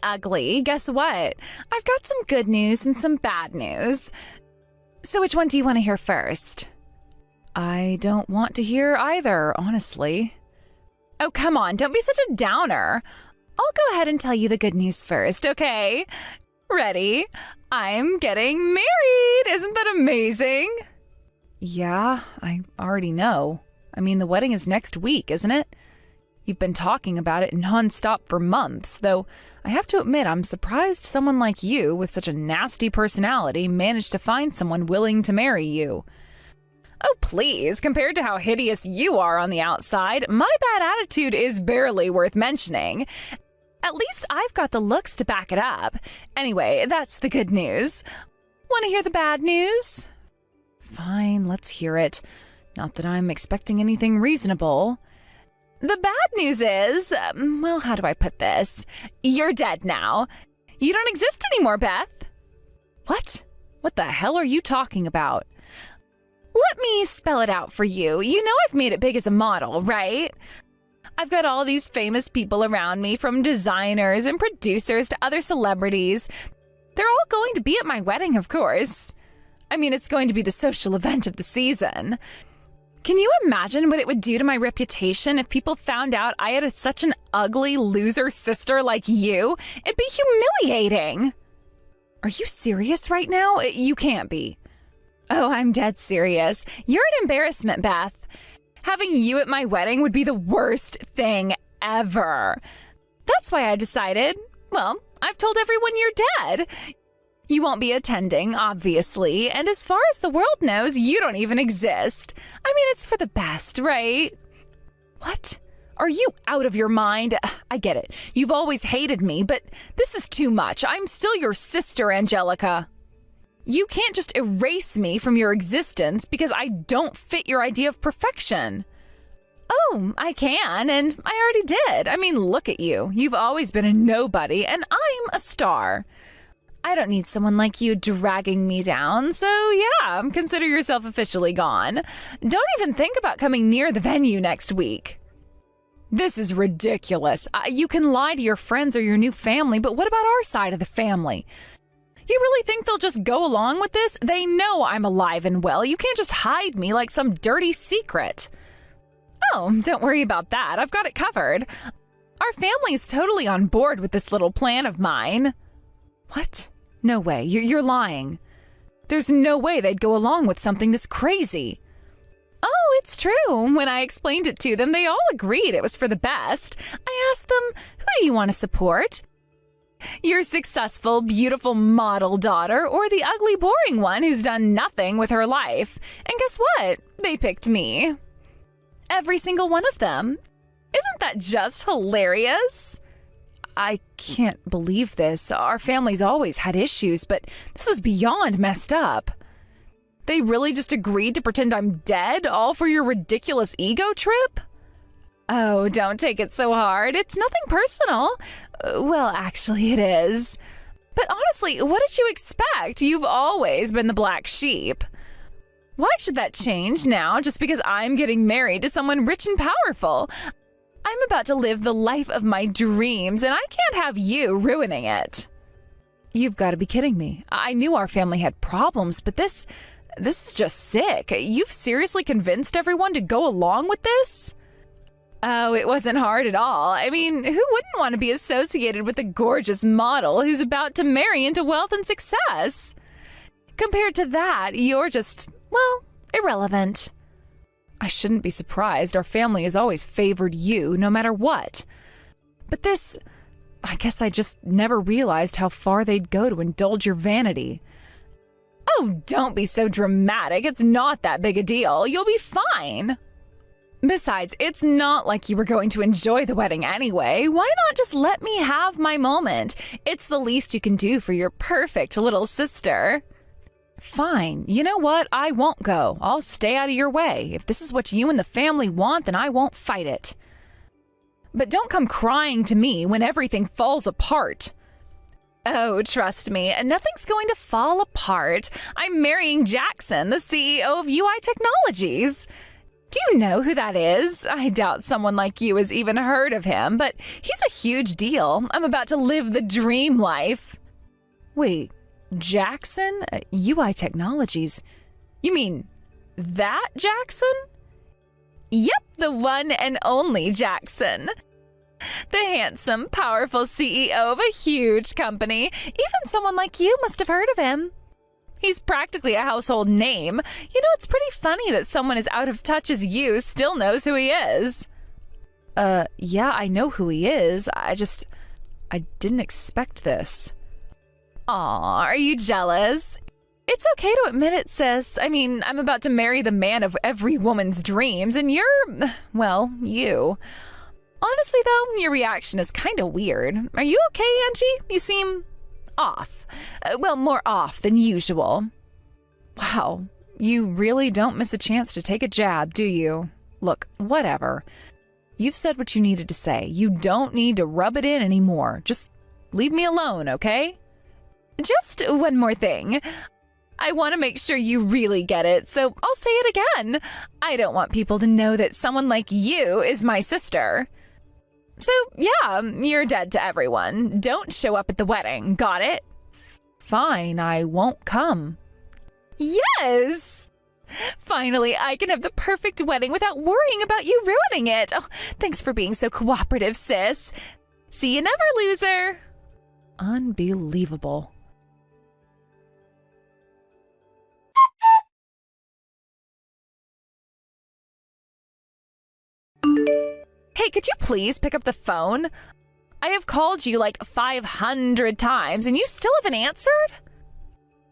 ugly, guess what? I've got some good news and some bad news. So which one do you want to hear first? I don't want to hear either, honestly. Oh, come on, don't be such a downer. I'll go ahead and tell you the good news first, okay? Ready? I'm getting married! Isn't that amazing? Yeah, I already know. I mean, the wedding is next week, isn't it? You've been talking about it nonstop for months, though I have to admit I'm surprised someone like you with such a nasty personality managed to find someone willing to marry you. Oh, please, compared to how hideous you are on the outside, my bad attitude is barely worth mentioning. At least I've got the looks to back it up. Anyway, that's the good news. Want to hear the bad news? Fine, let's hear it. Not that I'm expecting anything reasonable. The bad news is, well, how do I put this? You're dead now. You don't exist anymore, Beth. What? What the hell are you talking about? Let me spell it out for you. You know I've made it big as a model, right? I've got all these famous people around me, from designers and producers to other celebrities. They're all going to be at my wedding, of course. I mean, it's going to be the social event of the season. Can you imagine what it would do to my reputation if people found out I had such an ugly loser sister like you? It'd be humiliating. Are you serious right now? You can't be. Oh, I'm dead serious. You're an embarrassment, Beth. Having you at my wedding would be the worst thing ever. That's why I decided, well, I've told everyone you're dead. You won't be attending, obviously, and as far as the world knows, you don't even exist. I mean, it's for the best, right? What? Are you out of your mind? I get it. You've always hated me, but this is too much. I'm still your sister, Angelica. You can't just erase me from your existence because I don't fit your idea of perfection. Oh, I can, and I already did. I mean, look at you. You've always been a nobody, and I'm a star. I don't need someone like you dragging me down, so yeah, consider yourself officially gone. Don't even think about coming near the venue next week. This is ridiculous. You can lie to your friends or your new family, but what about our side of the family? You really think they'll just go along with this? They know I'm alive and well. You can't just hide me like some dirty secret. Oh, don't worry about that. I've got it covered. Our family's totally on board with this little plan of mine. What? No way. You're lying. There's no way they'd go along with something this crazy. Oh, it's true. When I explained it to them, they all agreed it was for the best. I asked them, who do you want to support? Your successful, beautiful model daughter, or the ugly, boring one who's done nothing with her life? And guess what? They picked me. Every single one of them. Isn't that just hilarious? I can't believe this. Our family's always had issues, but this is beyond messed up. They really just agreed to pretend I'm dead, all for your ridiculous ego trip? Oh, don't take it so hard. It's nothing personal. Well, actually, it is. But honestly, what did you expect? You've always been the black sheep. Why should that change now just because I'm getting married to someone rich and powerful? I'm about to live the life of my dreams, and I can't have you ruining it. You've got to be kidding me. I knew our family had problems, but this is just sick. You've seriously convinced everyone to go along with this? Oh, it wasn't hard at all. I mean, who wouldn't want to be associated with a gorgeous model who's about to marry into wealth and success? Compared to that, you're just, well, irrelevant. I shouldn't be surprised. Our family has always favored you, no matter what. But this, I guess I just never realized how far they'd go to indulge your vanity. Oh, don't be so dramatic. It's not that big a deal. You'll be fine. Besides, it's not like you were going to enjoy the wedding anyway. Why not just let me have my moment? It's the least you can do for your perfect little sister. Fine. You know what? I won't go. I'll stay out of your way. If this is what you and the family want, then I won't fight it. But don't come crying to me when everything falls apart. Oh, trust me, nothing's going to fall apart. I'm marrying Jackson, the CEO of UI Technologies. Do you know who that is? I doubt someone like you has even heard of him, but he's a huge deal. I'm about to live the dream life. Wait, Jackson? UI Technologies. You mean that Jackson? Yep, the one and only Jackson. The handsome, powerful CEO of a huge company. Even someone like you must have heard of him. He's practically a household name. You know, it's pretty funny that someone as out of touch as you still knows who he is. Yeah, I know who he is. I didn't expect this. Aw, are you jealous? It's okay to admit it, sis. I mean, I'm about to marry the man of every woman's dreams, and you're, well, you. Honestly, though, your reaction is kind of weird. Are you okay, Angie? You seem off. Well, more off than usual. Wow, you really don't miss a chance to take a jab, do you? Look, whatever. You've said what you needed to say. You don't need to rub it in anymore. Just leave me alone, okay? Just one more thing. I want to make sure you really get it, so I'll say it again. I don't want people to know that someone like you is my sister. So, yeah, you're dead to everyone. Don't show up at the wedding. Got it? Fine, I won't come. Yes! Finally, I can have the perfect wedding without worrying about you ruining it. Oh, thanks for being so cooperative, sis. See you never, loser. Unbelievable. Hey, could you please pick up the phone? I have called you like 500 times and you still haven't answered?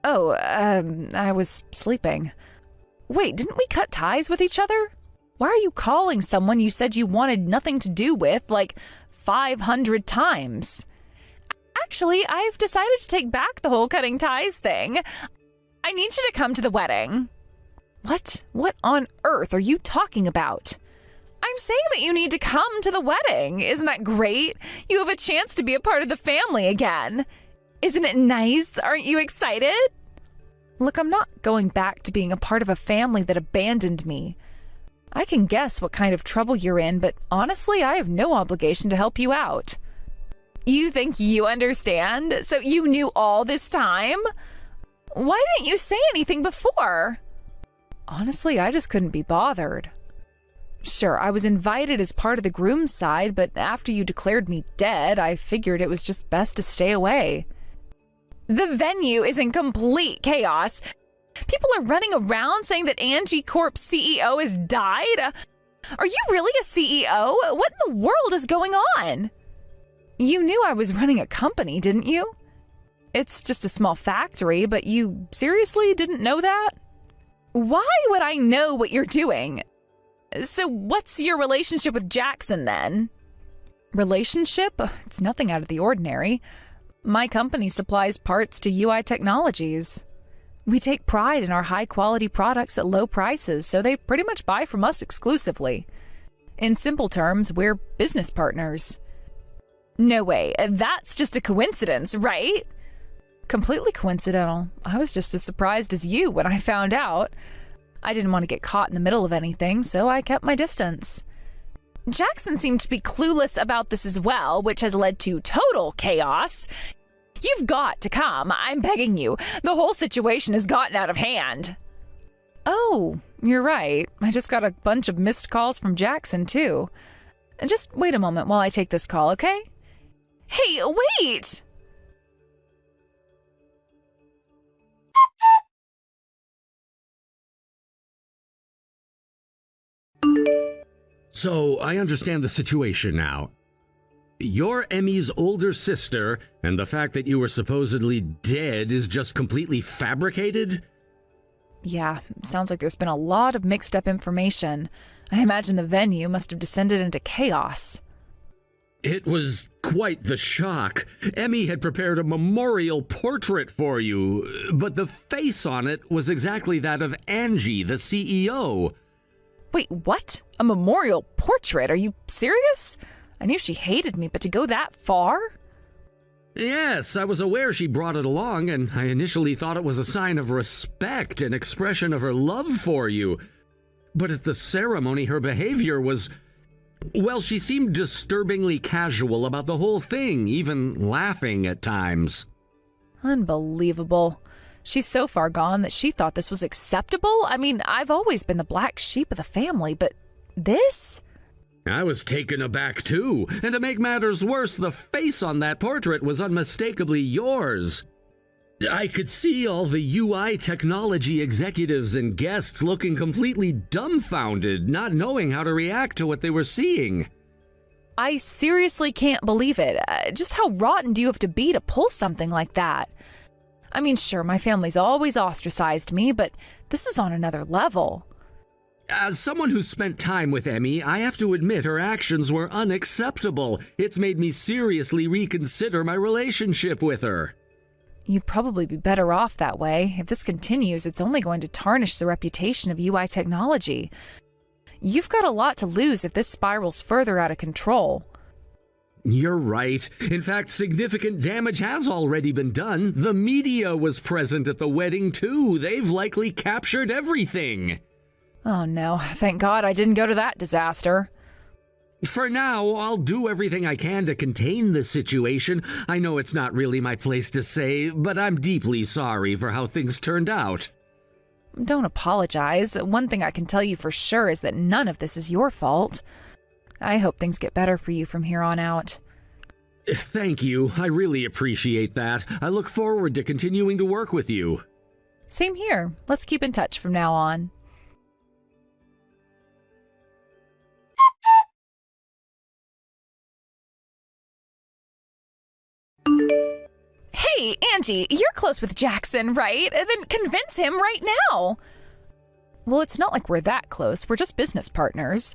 Oh, I was sleeping. Wait, didn't we cut ties with each other? Why are you calling someone you said you wanted nothing to do with like 500 times? Actually, I've decided to take back the whole cutting ties thing. I need you to come to the wedding. What? What on earth are you talking about? I'm saying that you need to come to the wedding. Isn't that great? You have a chance to be a part of the family again. Isn't it nice? Aren't you excited? Look, I'm not going back to being a part of a family that abandoned me. I can guess what kind of trouble you're in, but honestly, I have no obligation to help you out. You think you understand? So you knew all this time? Why didn't you say anything before? Honestly, I just couldn't be bothered. Sure, I was invited as part of the groom's side, but after you declared me dead, I figured it was just best to stay away. The venue is in complete chaos. People are running around saying that Angie Corp's CEO has died. Are you really a CEO? What in the world is going on? You knew I was running a company, didn't you? It's just a small factory, but you seriously didn't know that? Why would I know what you're doing? So what's your relationship with Jackson then? Relationship? It's nothing out of the ordinary. My company supplies parts to UI Technologies. We take pride in our high-quality products at low prices, so they pretty much buy from us exclusively. In simple terms, we're business partners. No way, that's just a coincidence, right? Completely coincidental. I was just as surprised as you when I found out. I didn't want to get caught in the middle of anything, so I kept my distance. Jackson seemed to be clueless about this as well, which has led to total chaos. You've got to come, I'm begging you. The whole situation has gotten out of hand. Oh, you're right. I just got a bunch of missed calls from Jackson, too. Just wait a moment while I take this call, okay? Hey, wait! So, I understand the situation now. You're Emmy's older sister, and the fact that you were supposedly dead is just completely fabricated? Yeah, sounds like there's been a lot of mixed up information. I imagine the venue must have descended into chaos. It was quite the shock. Emmy had prepared a memorial portrait for you, but the face on it was exactly that of Angie, the CEO. Wait, what? A memorial portrait? Are you serious? I knew she hated me, but to go that far? Yes, I was aware she brought it along, and I initially thought it was a sign of respect, an expression of her love for you. But at the ceremony, her behavior was... Well, she seemed disturbingly casual about the whole thing, even laughing at times. Unbelievable. She's so far gone that she thought this was acceptable? I mean, I've always been the black sheep of the family, but this? I was taken aback too, and to make matters worse, the face on that portrait was unmistakably yours. I could see all the UI technology executives and guests looking completely dumbfounded, not knowing how to react to what they were seeing. I seriously can't believe it. Just how rotten do you have to be to pull something like that? I mean, sure, my family's always ostracized me, but this is on another level. As someone who's spent time with Emmy, I have to admit her actions were unacceptable. It's made me seriously reconsider my relationship with her. You'd probably be better off that way. If this continues, it's only going to tarnish the reputation of UI technology. You've got a lot to lose if this spirals further out of control. You're right. In fact, significant damage has already been done. The media was present at the wedding, too. They've likely captured everything. Oh no, thank God I didn't go to that disaster. For now, I'll do everything I can to contain the situation. I know it's not really my place to say, but I'm deeply sorry for how things turned out. Don't apologize. One thing I can tell you for sure is that none of this is your fault. I hope things get better for you from here on out. Thank you. I really appreciate that. I look forward to continuing to work with you. Same here. Let's keep in touch from now on. Hey, Angie, you're close with Jackson, right? Then convince him right now. Well, it's not like we're that close. We're just business partners.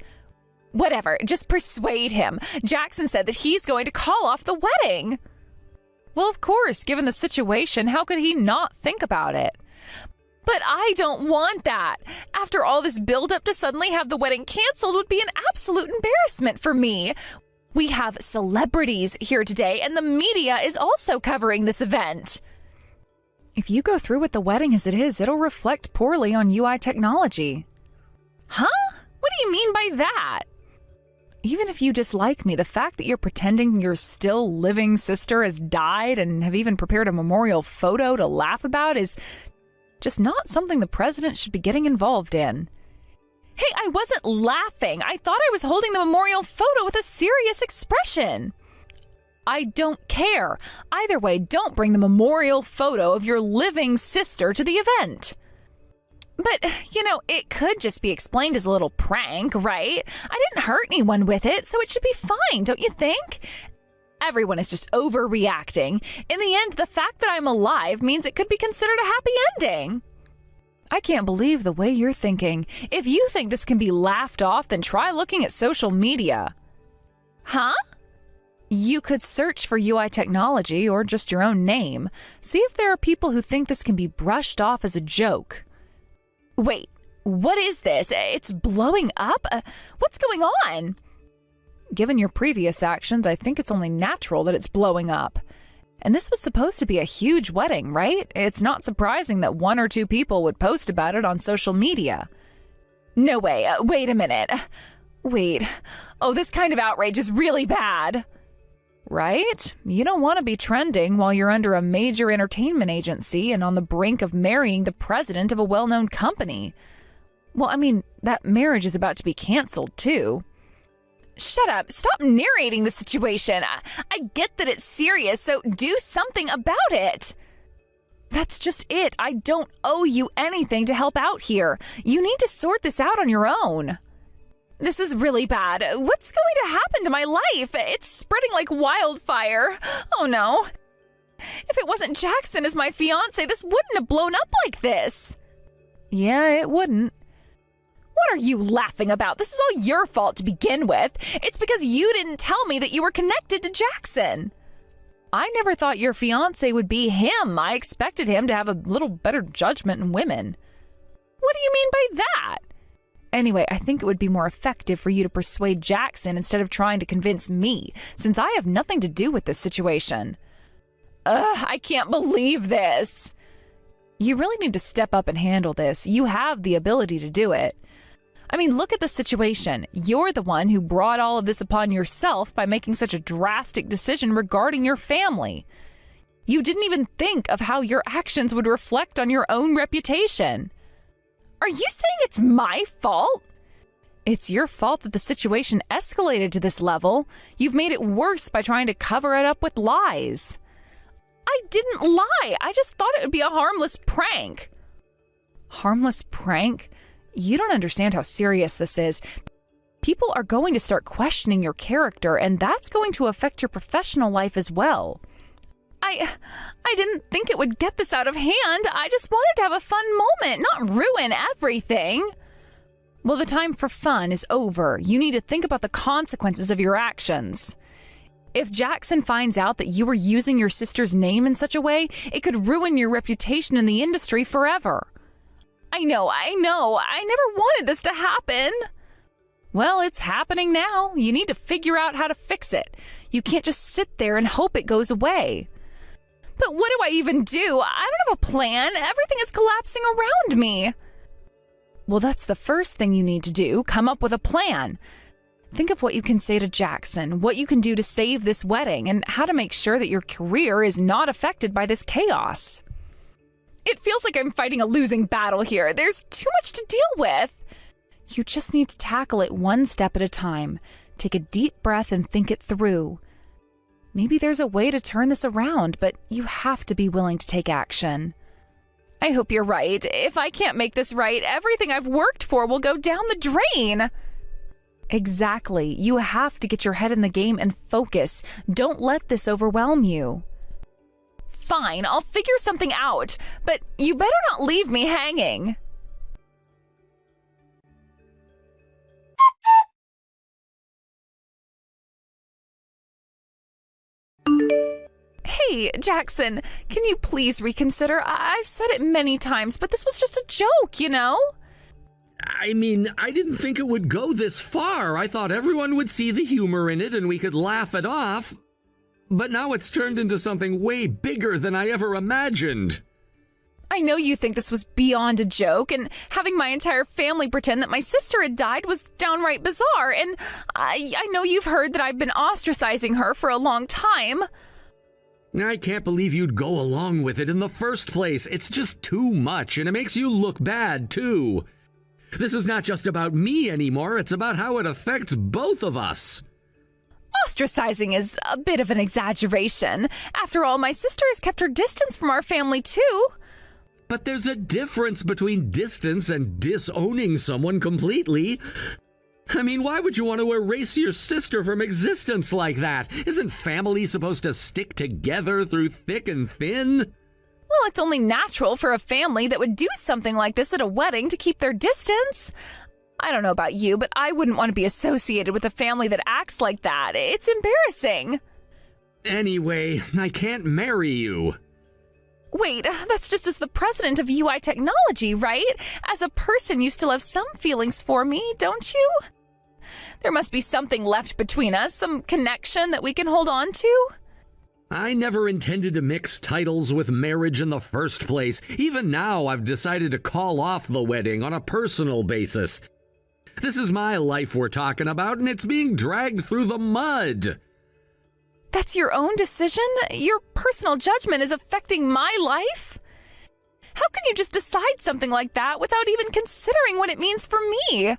Whatever, just persuade him. Jackson said that he's going to call off the wedding. Well, of course, given the situation, how could he not think about it? But I don't want that. After all this build-up, to suddenly have the wedding canceled would be an absolute embarrassment for me. We have celebrities here today, and the media is also covering this event. If you go through with the wedding as it is, it'll reflect poorly on UI technology. Huh? What do you mean by that? Even if you dislike me, the fact that you're pretending your still living sister has died and have even prepared a memorial photo to laugh about is just not something the president should be getting involved in. Hey, I wasn't laughing. I thought I was holding the memorial photo with a serious expression. I don't care. Either way, don't bring the memorial photo of your living sister to the event. But, it could just be explained as a little prank, right? I didn't hurt anyone with it, so it should be fine, don't you think? Everyone is just overreacting. In the end, the fact that I'm alive means it could be considered a happy ending. I can't believe the way you're thinking. If you think this can be laughed off, then try looking at social media. Huh? You could search for UI technology or just your own name. See if there are people who think this can be brushed off as a joke. Wait, what is this? It's blowing up? What's going on? Given your previous actions, I think it's only natural that it's blowing up. And this was supposed to be a huge wedding, right? It's not surprising that 1 or 2 people would post about it on social media. No way. Wait a minute. Wait. Oh, this kind of outrage is really bad. Right? You don't want to be trending while you're under a major entertainment agency and on the brink of marrying the president of a well-known company. Well, I mean, that marriage is about to be canceled, too. Shut up. Stop narrating the situation. I get that it's serious, so do something about it. That's just it. I don't owe you anything to help out here. You need to sort this out on your own. This is really bad. What's going to happen to my life? It's spreading like wildfire. Oh no. If it wasn't Jackson as my fiancé, this wouldn't have blown up like this. Yeah, it wouldn't. What are you laughing about? This is all your fault to begin with. It's because you didn't tell me that you were connected to Jackson. I never thought your fiancé would be him. I expected him to have a little better judgment in women. What do you mean by that? Anyway, I think it would be more effective for you to persuade Jackson instead of trying to convince me, since I have nothing to do with this situation. I can't believe this. You really need to step up and handle this. You have the ability to do it. I mean, look at the situation. You're the one who brought all of this upon yourself by making such a drastic decision regarding your family. You didn't even think of how your actions would reflect on your own reputation. Are you saying it's my fault? It's your fault that the situation escalated to this level. You've made it worse by trying to cover it up with lies. I didn't lie. I just thought it would be a harmless prank. Harmless prank? You don't understand how serious this is. People are going to start questioning your character, and that's going to affect your professional life as well. I didn't think it would get this out of hand. I just wanted to have a fun moment, not ruin everything. Well, the time for fun is over. You need to think about the consequences of your actions. If Jackson finds out that you were using your sister's name in such a way, it could ruin your reputation in the industry forever. I know. I never wanted this to happen. Well, it's happening now. You need to figure out how to fix it. You can't just sit there and hope it goes away. But what do I even do? I don't have a plan. Everything is collapsing around me. Well, that's the first thing you need to do. Come up with a plan. Think of what you can say to Jackson, what you can do to save this wedding, and how to make sure that your career is not affected by this chaos. It feels like I'm fighting a losing battle here. There's too much to deal with. You just need to tackle it one step at a time. Take a deep breath and think it through. Maybe there's a way to turn this around, but you have to be willing to take action. I hope you're right. If I can't make this right, everything I've worked for will go down the drain. Exactly. You have to get your head in the game and focus. Don't let this overwhelm you. Fine, I'll figure something out, but you better not leave me hanging. Hey, Jackson, can you please reconsider? I've said it many times, but this was just a joke, you know? I mean, I didn't think it would go this far. I thought everyone would see the humor in it and we could laugh it off. But now it's turned into something way bigger than I ever imagined. I know you think this was beyond a joke, and having my entire family pretend that my sister had died was downright bizarre, and I know you've heard that I've been ostracizing her for a long time. I can't believe you'd go along with it in the first place. It's just too much, and it makes you look bad, too. This is not just about me anymore, it's about how it affects both of us. Ostracizing is a bit of an exaggeration. After all, my sister has kept her distance from our family, too. But there's a difference between distance and disowning someone completely. I mean, why would you want to erase your sister from existence like that? Isn't family supposed to stick together through thick and thin? Well, it's only natural for a family that would do something like this at a wedding to keep their distance. I don't know about you, but I wouldn't want to be associated with a family that acts like that. It's embarrassing. Anyway, I can't marry you. Wait, that's just as the president of UI Technology, right? As a person, you still have some feelings for me, don't you? There must be something left between us, some connection that we can hold on to. I never intended to mix titles with marriage in the first place. Even now, I've decided to call off the wedding on a personal basis. This is my life we're talking about, and it's being dragged through the mud. That's your own decision? Your personal judgment is affecting my life? How can you just decide something like that without even considering what it means for me?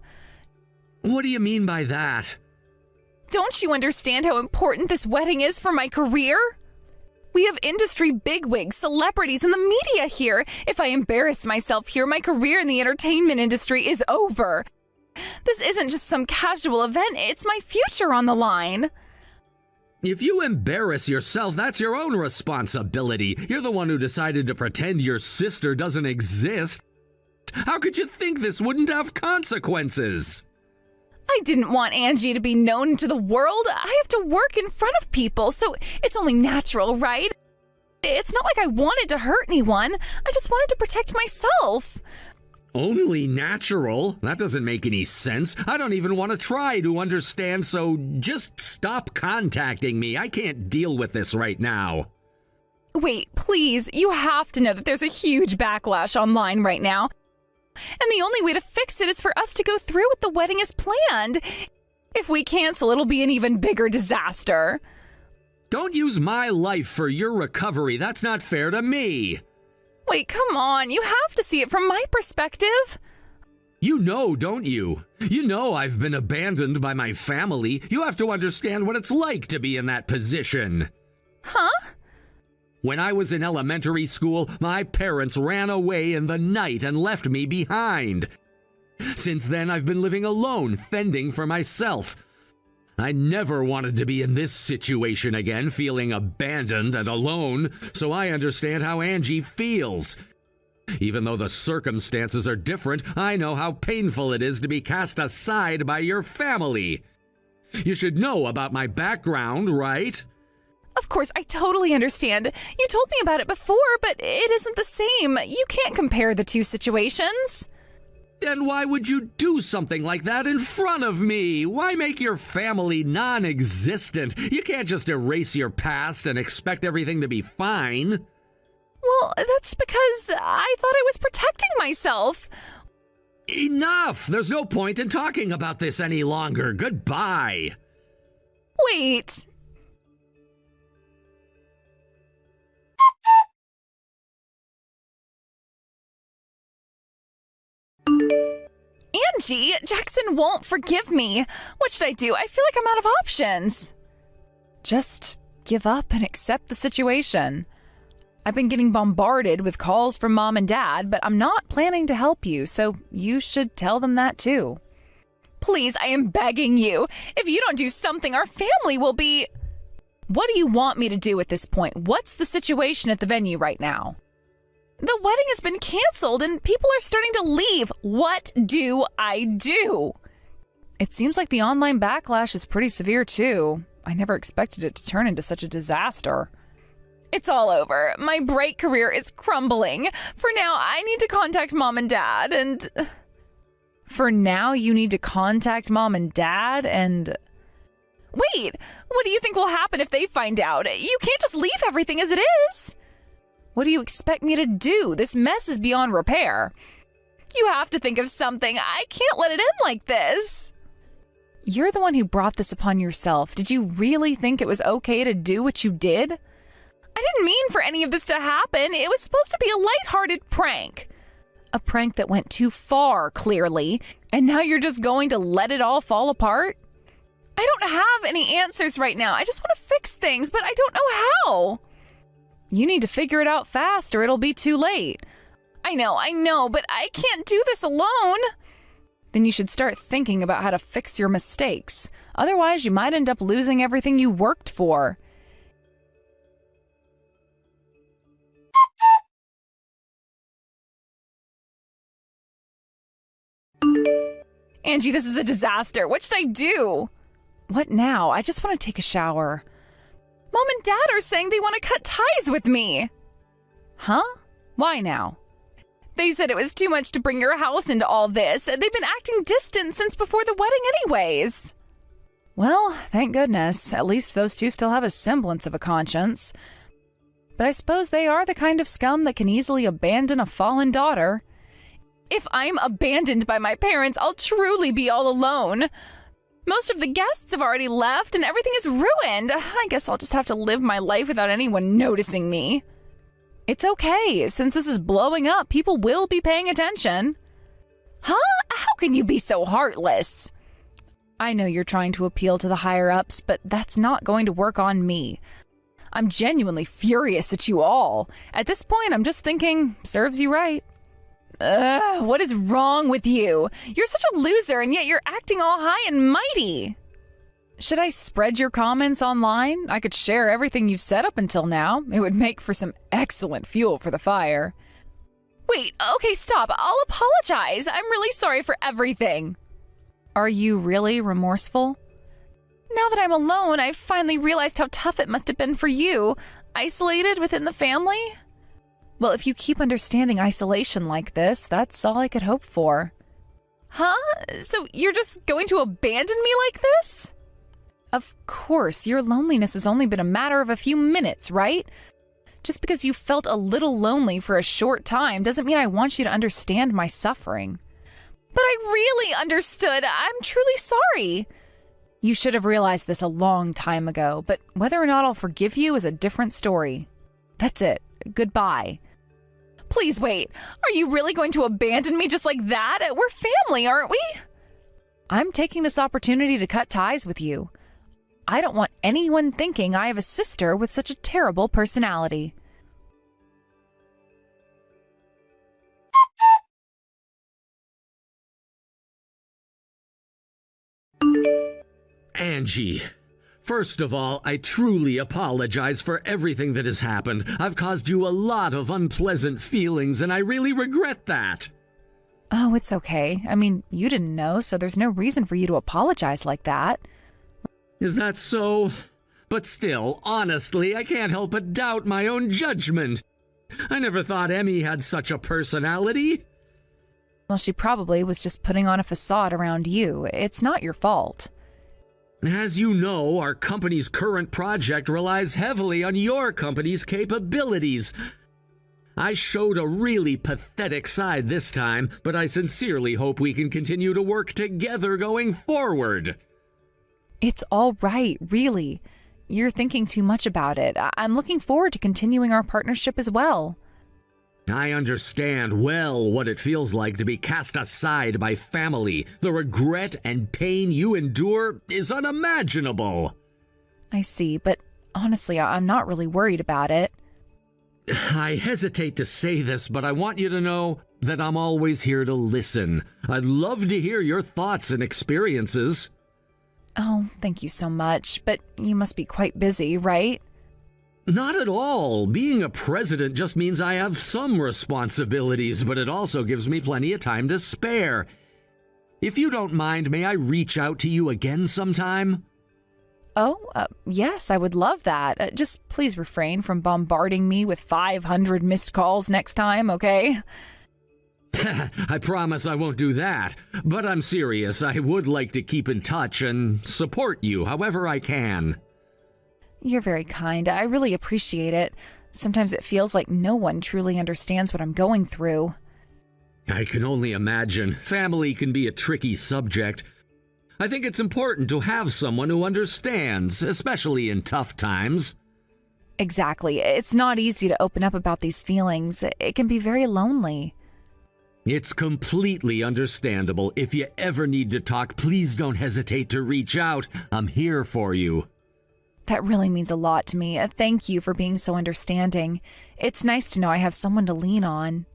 What do you mean by that? Don't you understand how important this wedding is for my career? We have industry bigwigs, celebrities, and the media here. If I embarrass myself here, my career in the entertainment industry is over. This isn't just some casual event, it's my future on the line. If you embarrass yourself, that's your own responsibility. You're the one who decided to pretend your sister doesn't exist. How could you think this wouldn't have consequences? I didn't want Angie to be known to the world. I have to work in front of people, so it's only natural, right? It's not like I wanted to hurt anyone. I just wanted to protect myself. Only natural? That doesn't make any sense. I don't even want to try to understand, so just stop contacting me. I can't deal with this right now. Wait, please. You have to know that there's a huge backlash online right now. And the only way to fix it is for us to go through with the wedding as planned. If we cancel, it'll be an even bigger disaster. Don't use my life for your recovery. That's not fair to me. Wait, come on. You have to see it from my perspective. You know, don't you? You know I've been abandoned by my family. You have to understand what it's like to be in that position. Huh? When I was in elementary school, my parents ran away in the night and left me behind. Since then, I've been living alone, fending for myself. I never wanted to be in this situation again, feeling abandoned and alone, so I understand how Angie feels. Even though the circumstances are different, I know how painful it is to be cast aside by your family. You should know about my background, right? Of course, I totally understand. You told me about it before, but it isn't the same. You can't compare the two situations. Then why would you do something like that in front of me? Why make your family non-existent? You can't just erase your past and expect everything to be fine. Well, that's because I thought I was protecting myself. Enough! There's no point in talking about this any longer. Goodbye. Wait. Angie, Jackson won't forgive me. What should I do? I feel like I'm out of options. Just give up and accept the situation. I've been getting bombarded with calls from Mom and Dad, but I'm not planning to help you, so you should tell them that too. Please, I am begging you. If you don't do something, our family will be... What do you want me to do at this point? What's the situation at the venue right now? The wedding has been canceled and people are starting to leave. What do I do? It seems like the online backlash is pretty severe too. I never expected it to turn into such a disaster. It's all over. My bright career is crumbling. For now, I need to contact Mom and Dad and... For now, you need to contact Mom and Dad and... Wait, what do you think will happen if they find out? You can't just leave everything as it is. What do you expect me to do? This mess is beyond repair. You have to think of something. I can't let it end like this. You're the one who brought this upon yourself. Did you really think it was okay to do what you did? I didn't mean for any of this to happen. It was supposed to be a lighthearted prank. A prank that went too far, clearly. And now you're just going to let it all fall apart? I don't have any answers right now. I just want to fix things, but I don't know how. You need to figure it out fast or it'll be too late. I know, but I can't do this alone. Then you should start thinking about how to fix your mistakes. Otherwise, you might end up losing everything you worked for. Angie, this is a disaster. What should I do? What now? I just want to take a shower. Mom and Dad are saying they want to cut ties with me. Huh? Why now? They said it was too much to bring your house into all this. They've been acting distant since before the wedding anyways. Well, thank goodness. At least those two still have a semblance of a conscience. But I suppose they are the kind of scum that can easily abandon a fallen daughter. If I'm abandoned by my parents, I'll truly be all alone. Most of the guests have already left and everything is ruined. I guess I'll just have to live my life without anyone noticing me. It's okay. Since this is blowing up, people will be paying attention. Huh? How can you be so heartless? I know you're trying to appeal to the higher-ups, but that's not going to work on me. I'm genuinely furious at you all. At this point, I'm just thinking, serves you right. What is wrong with you? You're such a loser, and yet you're acting all high and mighty. Should I spread your comments online? I could share everything you've said up until now. It would make for some excellent fuel for the fire. Wait, okay, stop. I'll apologize. I'm really sorry for everything. Are you really remorseful? Now that I'm alone, I've finally realized how tough it must have been for you. Isolated within the family? Well, if you keep understanding isolation like this, that's all I could hope for. Huh? So you're just going to abandon me like this? Of course, your loneliness has only been a matter of a few minutes, right? Just because you felt a little lonely for a short time doesn't mean I want you to understand my suffering. But I really understood. I'm truly sorry. You should have realized this a long time ago, but whether or not I'll forgive you is a different story. That's it. Goodbye. Please wait. Are you really going to abandon me just like that? We're family, aren't we? I'm taking this opportunity to cut ties with you. I don't want anyone thinking I have a sister with such a terrible personality. Angie, first of all, I truly apologize for everything that has happened. I've caused you a lot of unpleasant feelings, and I really regret that. Oh, it's okay. I mean, you didn't know, so there's no reason for you to apologize like that. Is that so? But still, honestly, I can't help but doubt my own judgment. I never thought Emmy had such a personality. Well, she probably was just putting on a facade around you. It's not your fault. As you know, our company's current project relies heavily on your company's capabilities. I showed a really pathetic side this time, but I sincerely hope we can continue to work together going forward. It's all right, really. You're thinking too much about it. I'm looking forward to continuing our partnership as well. I understand well what it feels like to be cast aside by family. The regret and pain you endure is unimaginable. I see, but honestly, I'm not really worried about it. I hesitate to say this, but I want you to know that I'm always here to listen. I'd love to hear your thoughts and experiences. Oh, thank you so much, but you must be quite busy, right? Not at all. Being a president just means I have some responsibilities, but it also gives me plenty of time to spare. If you don't mind, may I reach out to you again sometime? Oh, yes, I would love that. Just please refrain from bombarding me with 500 missed calls next time, okay? I promise I won't do that. But I'm serious. I would like to keep in touch and support you however I can. You're very kind. I really appreciate it. Sometimes it feels like no one truly understands what I'm going through. I can only imagine. Family can be a tricky subject. I think it's important to have someone who understands, especially in tough times. Exactly. It's not easy to open up about these feelings. It can be very lonely. It's completely understandable. If you ever need to talk, please don't hesitate to reach out. I'm here for you. That really means a lot to me. Thank you for being so understanding. It's nice to know I have someone to lean on.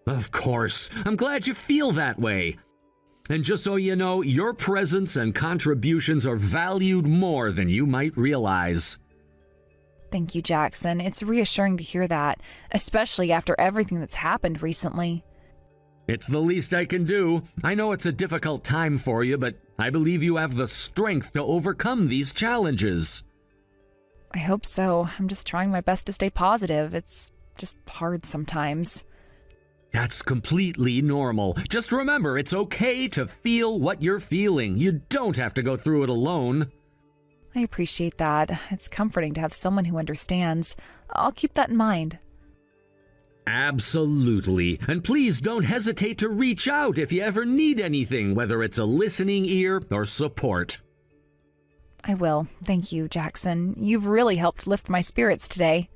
Of course. I'm glad you feel that way. And just so you know, your presence and contributions are valued more than you might realize. Thank you, Jackson. It's reassuring to hear that, especially after everything that's happened recently. It's the least I can do. I know it's a difficult time for you, but I believe you have the strength to overcome these challenges. I hope so. I'm just trying my best to stay positive. It's just hard sometimes. That's completely normal. Just remember, it's okay to feel what you're feeling. You don't have to go through it alone. I appreciate that. It's comforting to have someone who understands. I'll keep that in mind. Absolutely. And please don't hesitate to reach out if you ever need anything, whether it's a listening ear or support. I will. Thank you, Jackson. You've really helped lift my spirits today.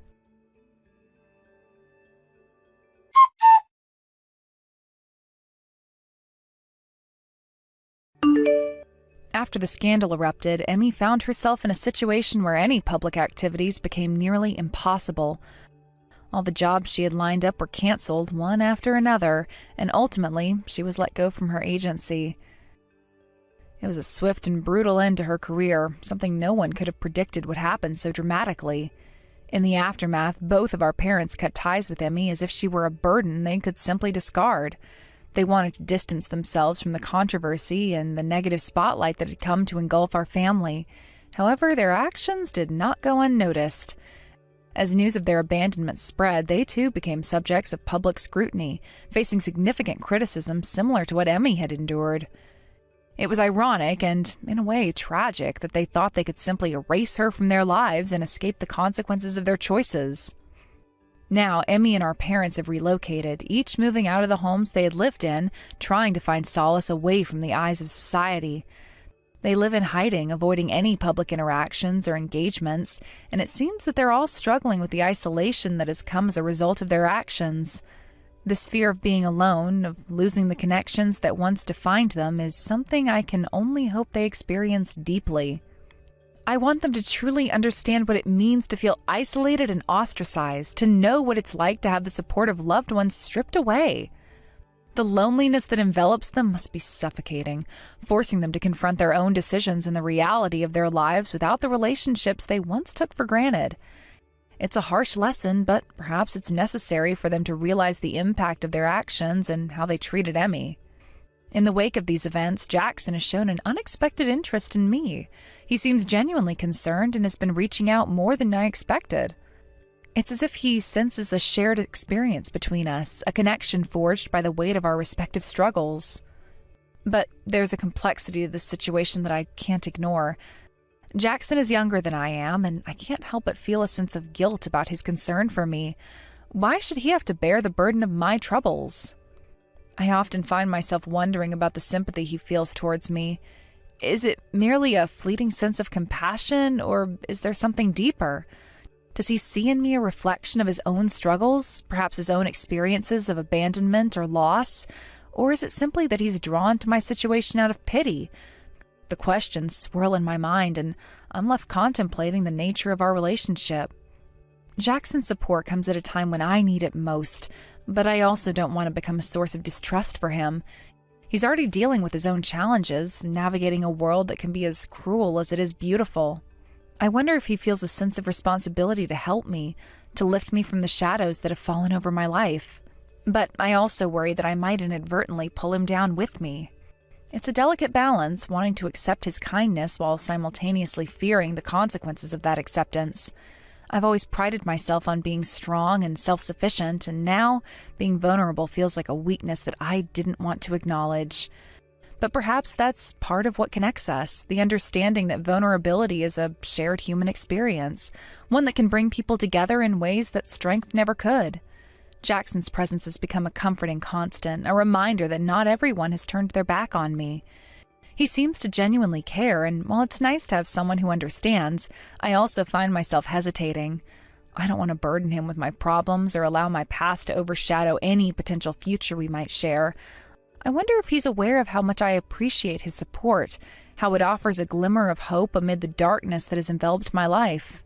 After the scandal erupted, Emmy found herself in a situation where any public activities became nearly impossible. All the jobs she had lined up were canceled, one after another, and ultimately, she was let go from her agency. It was a swift and brutal end to her career, something no one could have predicted would happen so dramatically. In the aftermath, both of our parents cut ties with Emmy as if she were a burden they could simply discard. They wanted to distance themselves from the controversy and the negative spotlight that had come to engulf our family. However, their actions did not go unnoticed. As news of their abandonment spread, they too became subjects of public scrutiny, facing significant criticism similar to what Emmy had endured. It was ironic and, in a way, tragic that they thought they could simply erase her from their lives and escape the consequences of their choices. Now, Emmy and our parents have relocated, each moving out of the homes they had lived in, trying to find solace away from the eyes of society. They live in hiding, avoiding any public interactions or engagements, and it seems that they're all struggling with the isolation that has come as a result of their actions. This fear of being alone, of losing the connections that once defined them, is something I can only hope they experience deeply. I want them to truly understand what it means to feel isolated and ostracized, to know what it's like to have the support of loved ones stripped away. The loneliness that envelops them must be suffocating, forcing them to confront their own decisions and the reality of their lives without the relationships they once took for granted. It's a harsh lesson, but perhaps it's necessary for them to realize the impact of their actions and how they treated Emmy. In the wake of these events, Jackson has shown an unexpected interest in me. He seems genuinely concerned and has been reaching out more than I expected. It's as if he senses a shared experience between us, a connection forged by the weight of our respective struggles. But there's a complexity to this situation that I can't ignore. Jackson is younger than I am, and I can't help but feel a sense of guilt about his concern for me. Why should he have to bear the burden of my troubles? I often find myself wondering about the sympathy he feels towards me. Is it merely a fleeting sense of compassion, or is there something deeper? Does he see in me a reflection of his own struggles, perhaps his own experiences of abandonment or loss? Or is it simply that he's drawn to my situation out of pity? The questions swirl in my mind, and I'm left contemplating the nature of our relationship. Jackson's support comes at a time when I need it most, but I also don't want to become a source of distrust for him. He's already dealing with his own challenges, navigating a world that can be as cruel as it is beautiful. I wonder if he feels a sense of responsibility to help me, to lift me from the shadows that have fallen over my life. But I also worry that I might inadvertently pull him down with me. It's a delicate balance, wanting to accept his kindness while simultaneously fearing the consequences of that acceptance. I've always prided myself on being strong and self-sufficient, and now being vulnerable feels like a weakness that I didn't want to acknowledge. But perhaps that's part of what connects us, the understanding that vulnerability is a shared human experience, one that can bring people together in ways that strength never could. Jackson's presence has become a comforting constant, a reminder that not everyone has turned their back on me. He seems to genuinely care, and while it's nice to have someone who understands, I also find myself hesitating. I don't want to burden him with my problems or allow my past to overshadow any potential future we might share. I wonder if he's aware of how much I appreciate his support, how it offers a glimmer of hope amid the darkness that has enveloped my life.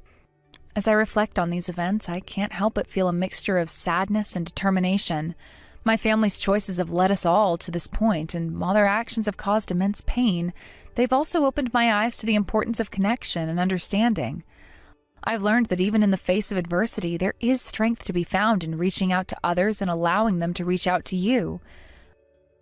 As I reflect on these events, I can't help but feel a mixture of sadness and determination. My family's choices have led us all to this point, and while their actions have caused immense pain, they've also opened my eyes to the importance of connection and understanding. I've learned that even in the face of adversity, there is strength to be found in reaching out to others and allowing them to reach out to you.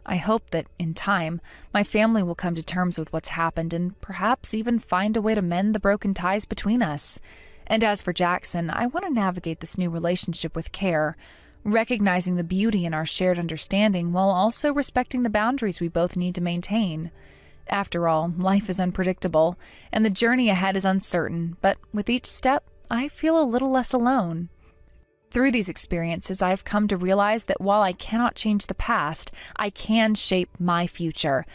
I hope that, in time, my family will come to terms with what's happened and perhaps even find a way to mend the broken ties between us. And as for Jackson, I want to navigate this new relationship with care, recognizing the beauty in our shared understanding while also respecting the boundaries we both need to maintain. After all, life is unpredictable, and the journey ahead is uncertain, but with each step, I feel a little less alone. Through these experiences, I've come to realize that while I cannot change the past, I can shape my future.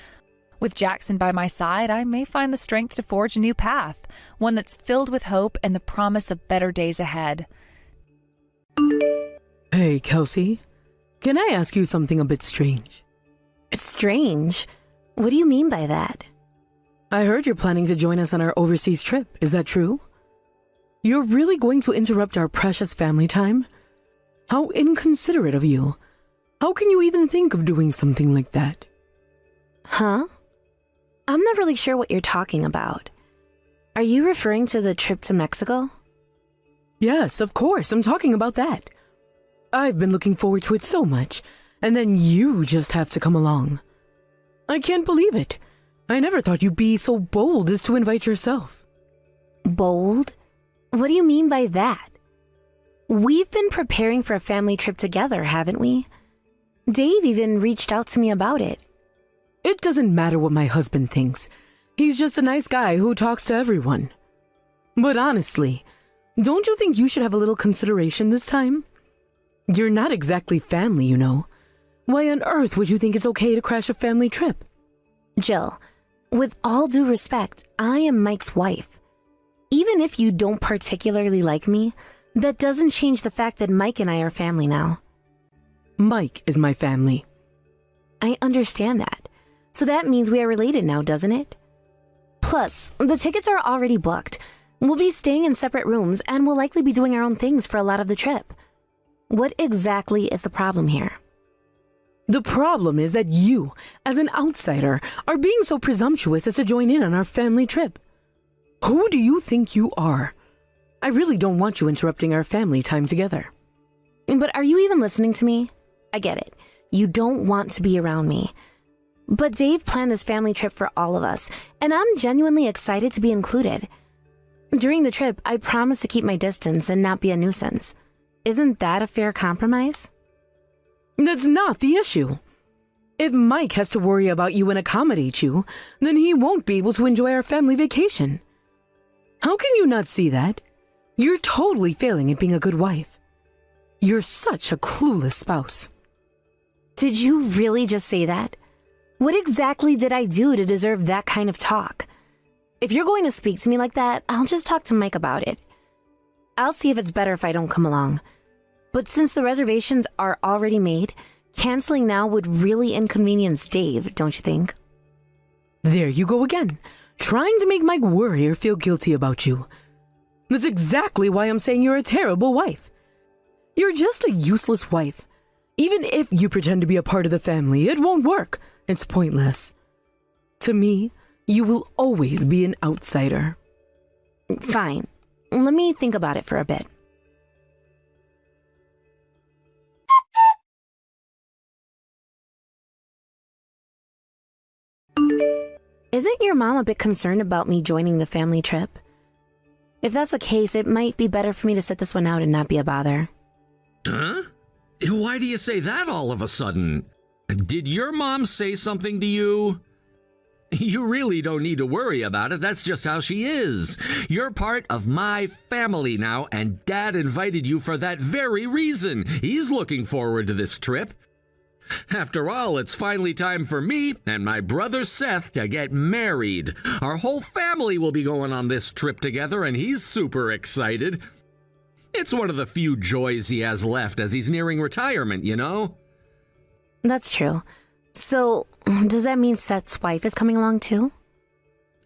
With Jackson by my side, I may find the strength to forge a new path, one that's filled with hope and the promise of better days ahead. Hey, Kelsey. Can I ask you something a bit strange? Strange? What do you mean by that? I heard you're planning to join us on our overseas trip. Is that true? You're really going to interrupt our precious family time? How inconsiderate of you. How can you even think of doing something like that? Huh? I'm not really sure what you're talking about. Are you referring to the trip to Mexico? Yes, of course, I'm talking about that. I've been looking forward to it so much, and then you just have to come along. I can't believe it. I never thought you'd be so bold as to invite yourself. Bold? What do you mean by that? We've been preparing for a family trip together, haven't we? Dave even reached out to me about it. It doesn't matter what my husband thinks. He's just a nice guy who talks to everyone. But honestly, don't you think you should have a little consideration this time? You're not exactly family, you know. Why on earth would you think it's okay to crash a family trip? Jill, with all due respect, I am Mike's wife. Even if you don't particularly like me, that doesn't change the fact that Mike and I are family now. Mike is my family. I understand that. So that means we are related now, doesn't it? Plus, the tickets are already booked. We'll be staying in separate rooms and we'll likely be doing our own things for a lot of the trip. What exactly is the problem here? The problem is that you, as an outsider, are being so presumptuous as to join in on our family trip. Who do you think you are? I really don't want you interrupting our family time together. But are you even listening to me? I get it. You don't want to be around me. But Dave planned this family trip for all of us, and I'm genuinely excited to be included. During the trip, I promised to keep my distance and not be a nuisance. Isn't that a fair compromise? That's not the issue. If Mike has to worry about you and accommodate you, then he won't be able to enjoy our family vacation. How can you not see that? You're totally failing at being a good wife. You're such a clueless spouse. Did you really just say that? What exactly did I do to deserve that kind of talk? If you're going to speak to me like that, I'll just talk to Mike about it. I'll see if it's better if I don't come along. But since the reservations are already made, canceling now would really inconvenience Dave, don't you think? There you go again, trying to make Mike worry or feel guilty about you. That's exactly why I'm saying you're a terrible wife. You're just a useless wife. Even if you pretend to be a part of the family, it won't work. It's pointless. To me, you will always be an outsider. Fine. Let me think about it for a bit. Isn't your mom a bit concerned about me joining the family trip? If that's the case, it might be better for me to sit this one out and not be a bother. Huh? Why do you say that all of a sudden? Did your mom say something to you? You really don't need to worry about it. That's just how she is. You're part of my family now, and Dad invited you for that very reason. He's looking forward to this trip. After all, it's finally time for me and my brother Seth to get married. Our whole family will be going on this trip together, and he's super excited. It's one of the few joys he has left as he's nearing retirement, you know? That's true. So, does that mean Seth's wife is coming along too?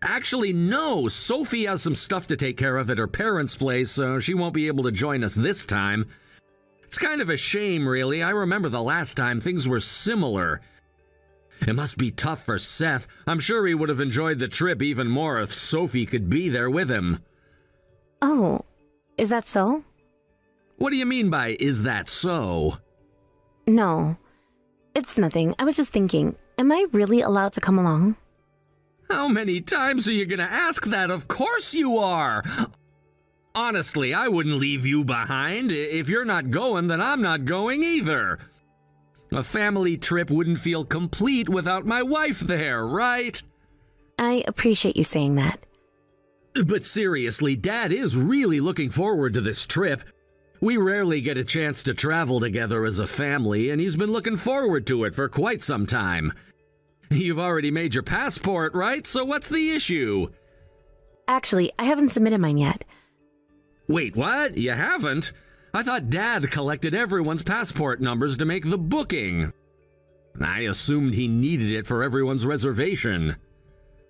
Actually, no. Sophie has some stuff to take care of at her parents' place, so she won't be able to join us this time. It's kind of a shame, really. I remember the last time things were similar. It must be tough for Seth. I'm sure he would have enjoyed the trip even more if Sophie could be there with him. Oh, is that so? What do you mean by, is that so? No, it's nothing. I was just thinking, am I really allowed to come along? How many times are you going to ask that? Of course you are! Honestly, I wouldn't leave you behind. If you're not going, then I'm not going either. A family trip wouldn't feel complete without my wife there, right? I appreciate you saying that. But seriously, Dad is really looking forward to this trip. We rarely get a chance to travel together as a family, and he's been looking forward to it for quite some time. You've already made your passport, right? So what's the issue? Actually, I haven't submitted mine yet. Wait, what? You haven't? I thought Dad collected everyone's passport numbers to make the booking. I assumed he needed it for everyone's reservation.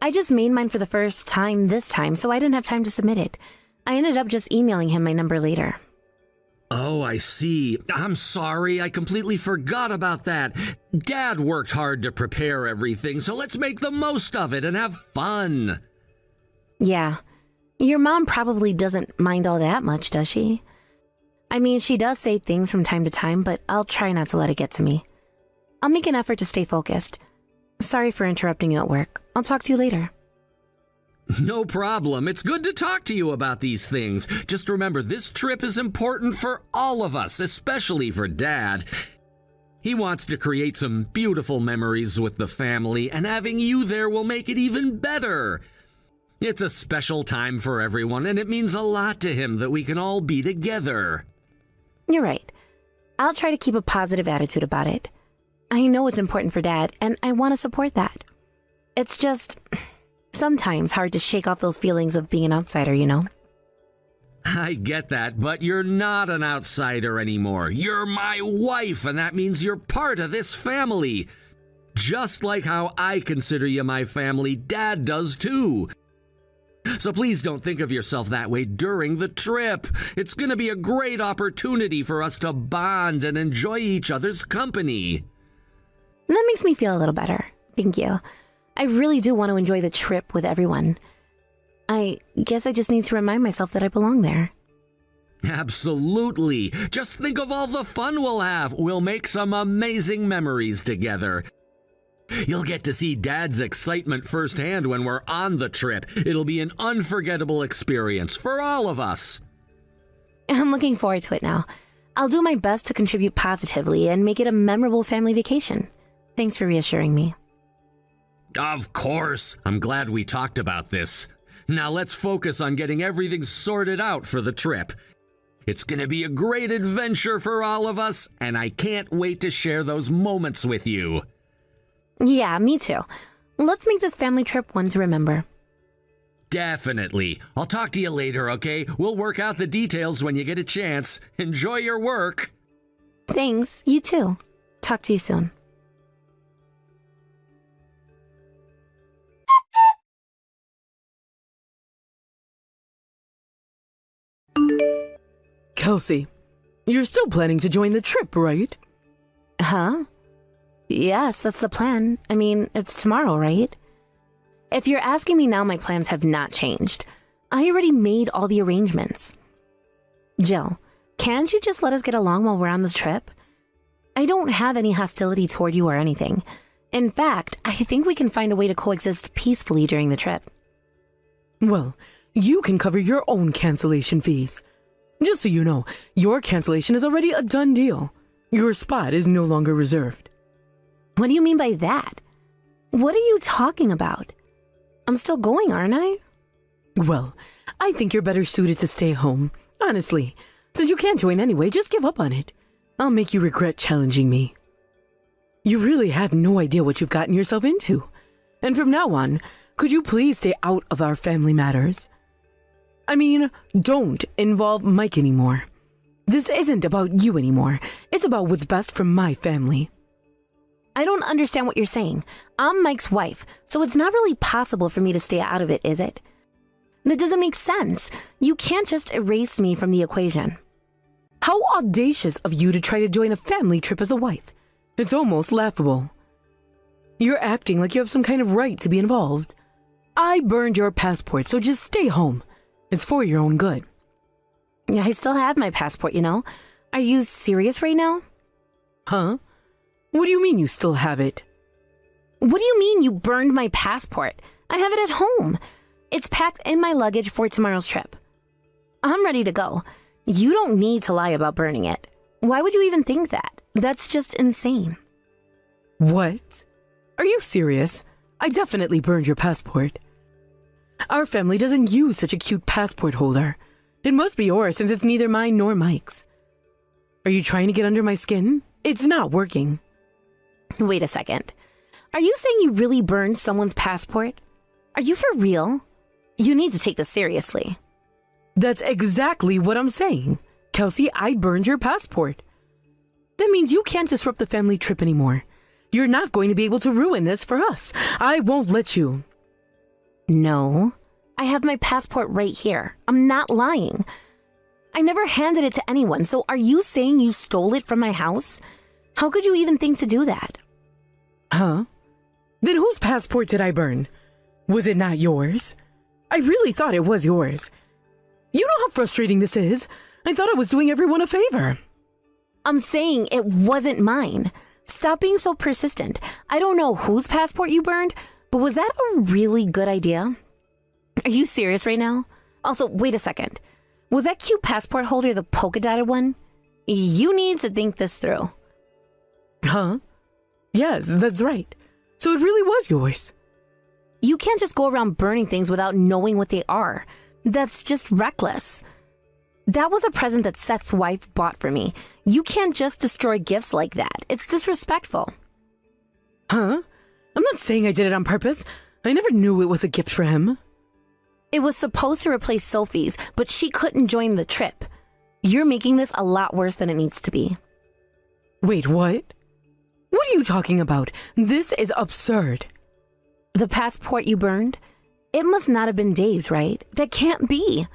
I just made mine for the first time this time, so I didn't have time to submit it. I ended up just emailing him my number later. Oh, I see. I'm sorry. I completely forgot about that. Dad worked hard to prepare everything, so let's make the most of it and have fun. Yeah. Your mom probably doesn't mind all that much, does she? I mean, she does say things from time to time, but I'll try not to let it get to me. I'll make an effort to stay focused. Sorry for interrupting you at work. I'll talk to you later. No problem. It's good to talk to you about these things. Just remember, this trip is important for all of us, especially for Dad. He wants to create some beautiful memories with the family, and having you there will make it even better. It's a special time for everyone, and it means a lot to him that we can all be together. You're right. I'll try to keep a positive attitude about it. I know it's important for Dad, and I want to support that. It's just sometimes hard to shake off those feelings of being an outsider, you know? I get that, but you're not an outsider anymore. You're my wife, and that means you're part of this family. Just like how I consider you my family, Dad does too. So please don't think of yourself that way during the trip. It's going to be a great opportunity for us to bond and enjoy each other's company. That makes me feel a little better. Thank you. I really do want to enjoy the trip with everyone. I guess I just need to remind myself that I belong there. Absolutely. Just think of all the fun we'll have. We'll make some amazing memories together. You'll get to see Dad's excitement firsthand when we're on the trip. It'll be an unforgettable experience for all of us. I'm looking forward to it now. I'll do my best to contribute positively and make it a memorable family vacation. Thanks for reassuring me. Of course. I'm glad we talked about this. Now let's focus on getting everything sorted out for the trip. It's going to be a great adventure for all of us, and I can't wait to share those moments with you. Yeah, me too. Let's make this family trip one to remember. Definitely. I'll talk to you later, okay? We'll work out the details when you get a chance. Enjoy your work. Thanks. You too. Talk to you soon. Kelsey, you're still planning to join the trip, right? Huh? Yes, that's the plan. I mean, it's tomorrow, right? If you're asking me now, my plans have not changed. I already made all the arrangements. Jill, can't you just let us get along while we're on this trip? I don't have any hostility toward you or anything. In fact, I think we can find a way to coexist peacefully during the trip. Well, you can cover your own cancellation fees. Just so you know, your cancellation is already a done deal. Your spot is no longer reserved. What do you mean by that? What are you talking about? I'm still going, aren't I? Well, I think you're better suited to stay home. Honestly, since you can't join anyway, just give up on it. I'll make you regret challenging me. You really have no idea what you've gotten yourself into. And from now on, could you please stay out of our family matters? I mean, don't involve Mike anymore. This isn't about you anymore. It's about what's best for my family. I don't understand what you're saying. I'm Mike's wife, so it's not really possible for me to stay out of it, is it? That doesn't make sense. You can't just erase me from the equation. How audacious of you to try to join a family trip as a wife. It's almost laughable. You're acting like you have some kind of right to be involved. I burned your passport, so just stay home. It's for your own good. I still have my passport, you know. Are you serious right now? Huh? What do you mean you still have it? What do you mean you burned my passport? I have it at home. It's packed in my luggage for tomorrow's trip. I'm ready to go. You don't need to lie about burning it. Why would you even think that? That's just insane. What? Are you serious? I definitely burned your passport. Our family doesn't use such a cute passport holder. It must be yours since it's neither mine nor Mike's. Are you trying to get under my skin? It's not working. Wait a second. Are you saying you really burned someone's passport? Are you for real? You need to take this seriously. That's exactly what I'm saying. Kelsey, I burned your passport. That means you can't disrupt the family trip anymore. You're not going to be able to ruin this for us. I won't let you. No, I have my passport right here. I'm not lying. I never handed it to anyone, so are you saying you stole it from my house? How could you even think to do that? Huh? Then whose passport did I burn? Was it not yours? I really thought it was yours. You know how frustrating this is. I thought I was doing everyone a favor. I'm saying it wasn't mine. Stop being so persistent. I don't know whose passport you burned, but was that a really good idea? Are you serious right now? Also, wait a second. Was that cute passport holder the polka-dotted one? You need to think this through. Huh? Yes, that's right. So it really was yours. You can't just go around burning things without knowing what they are. That's just reckless. That was a present that Seth's wife bought for me. You can't just destroy gifts like that. It's disrespectful. Huh? I'm not saying I did it on purpose. I never knew it was a gift for him. It was supposed to replace Sophie's, but she couldn't join the trip. You're making this a lot worse than it needs to be. Wait, what? What are you talking about? This is absurd. The passport you burned? It must not have been Dave's, right? That can't be.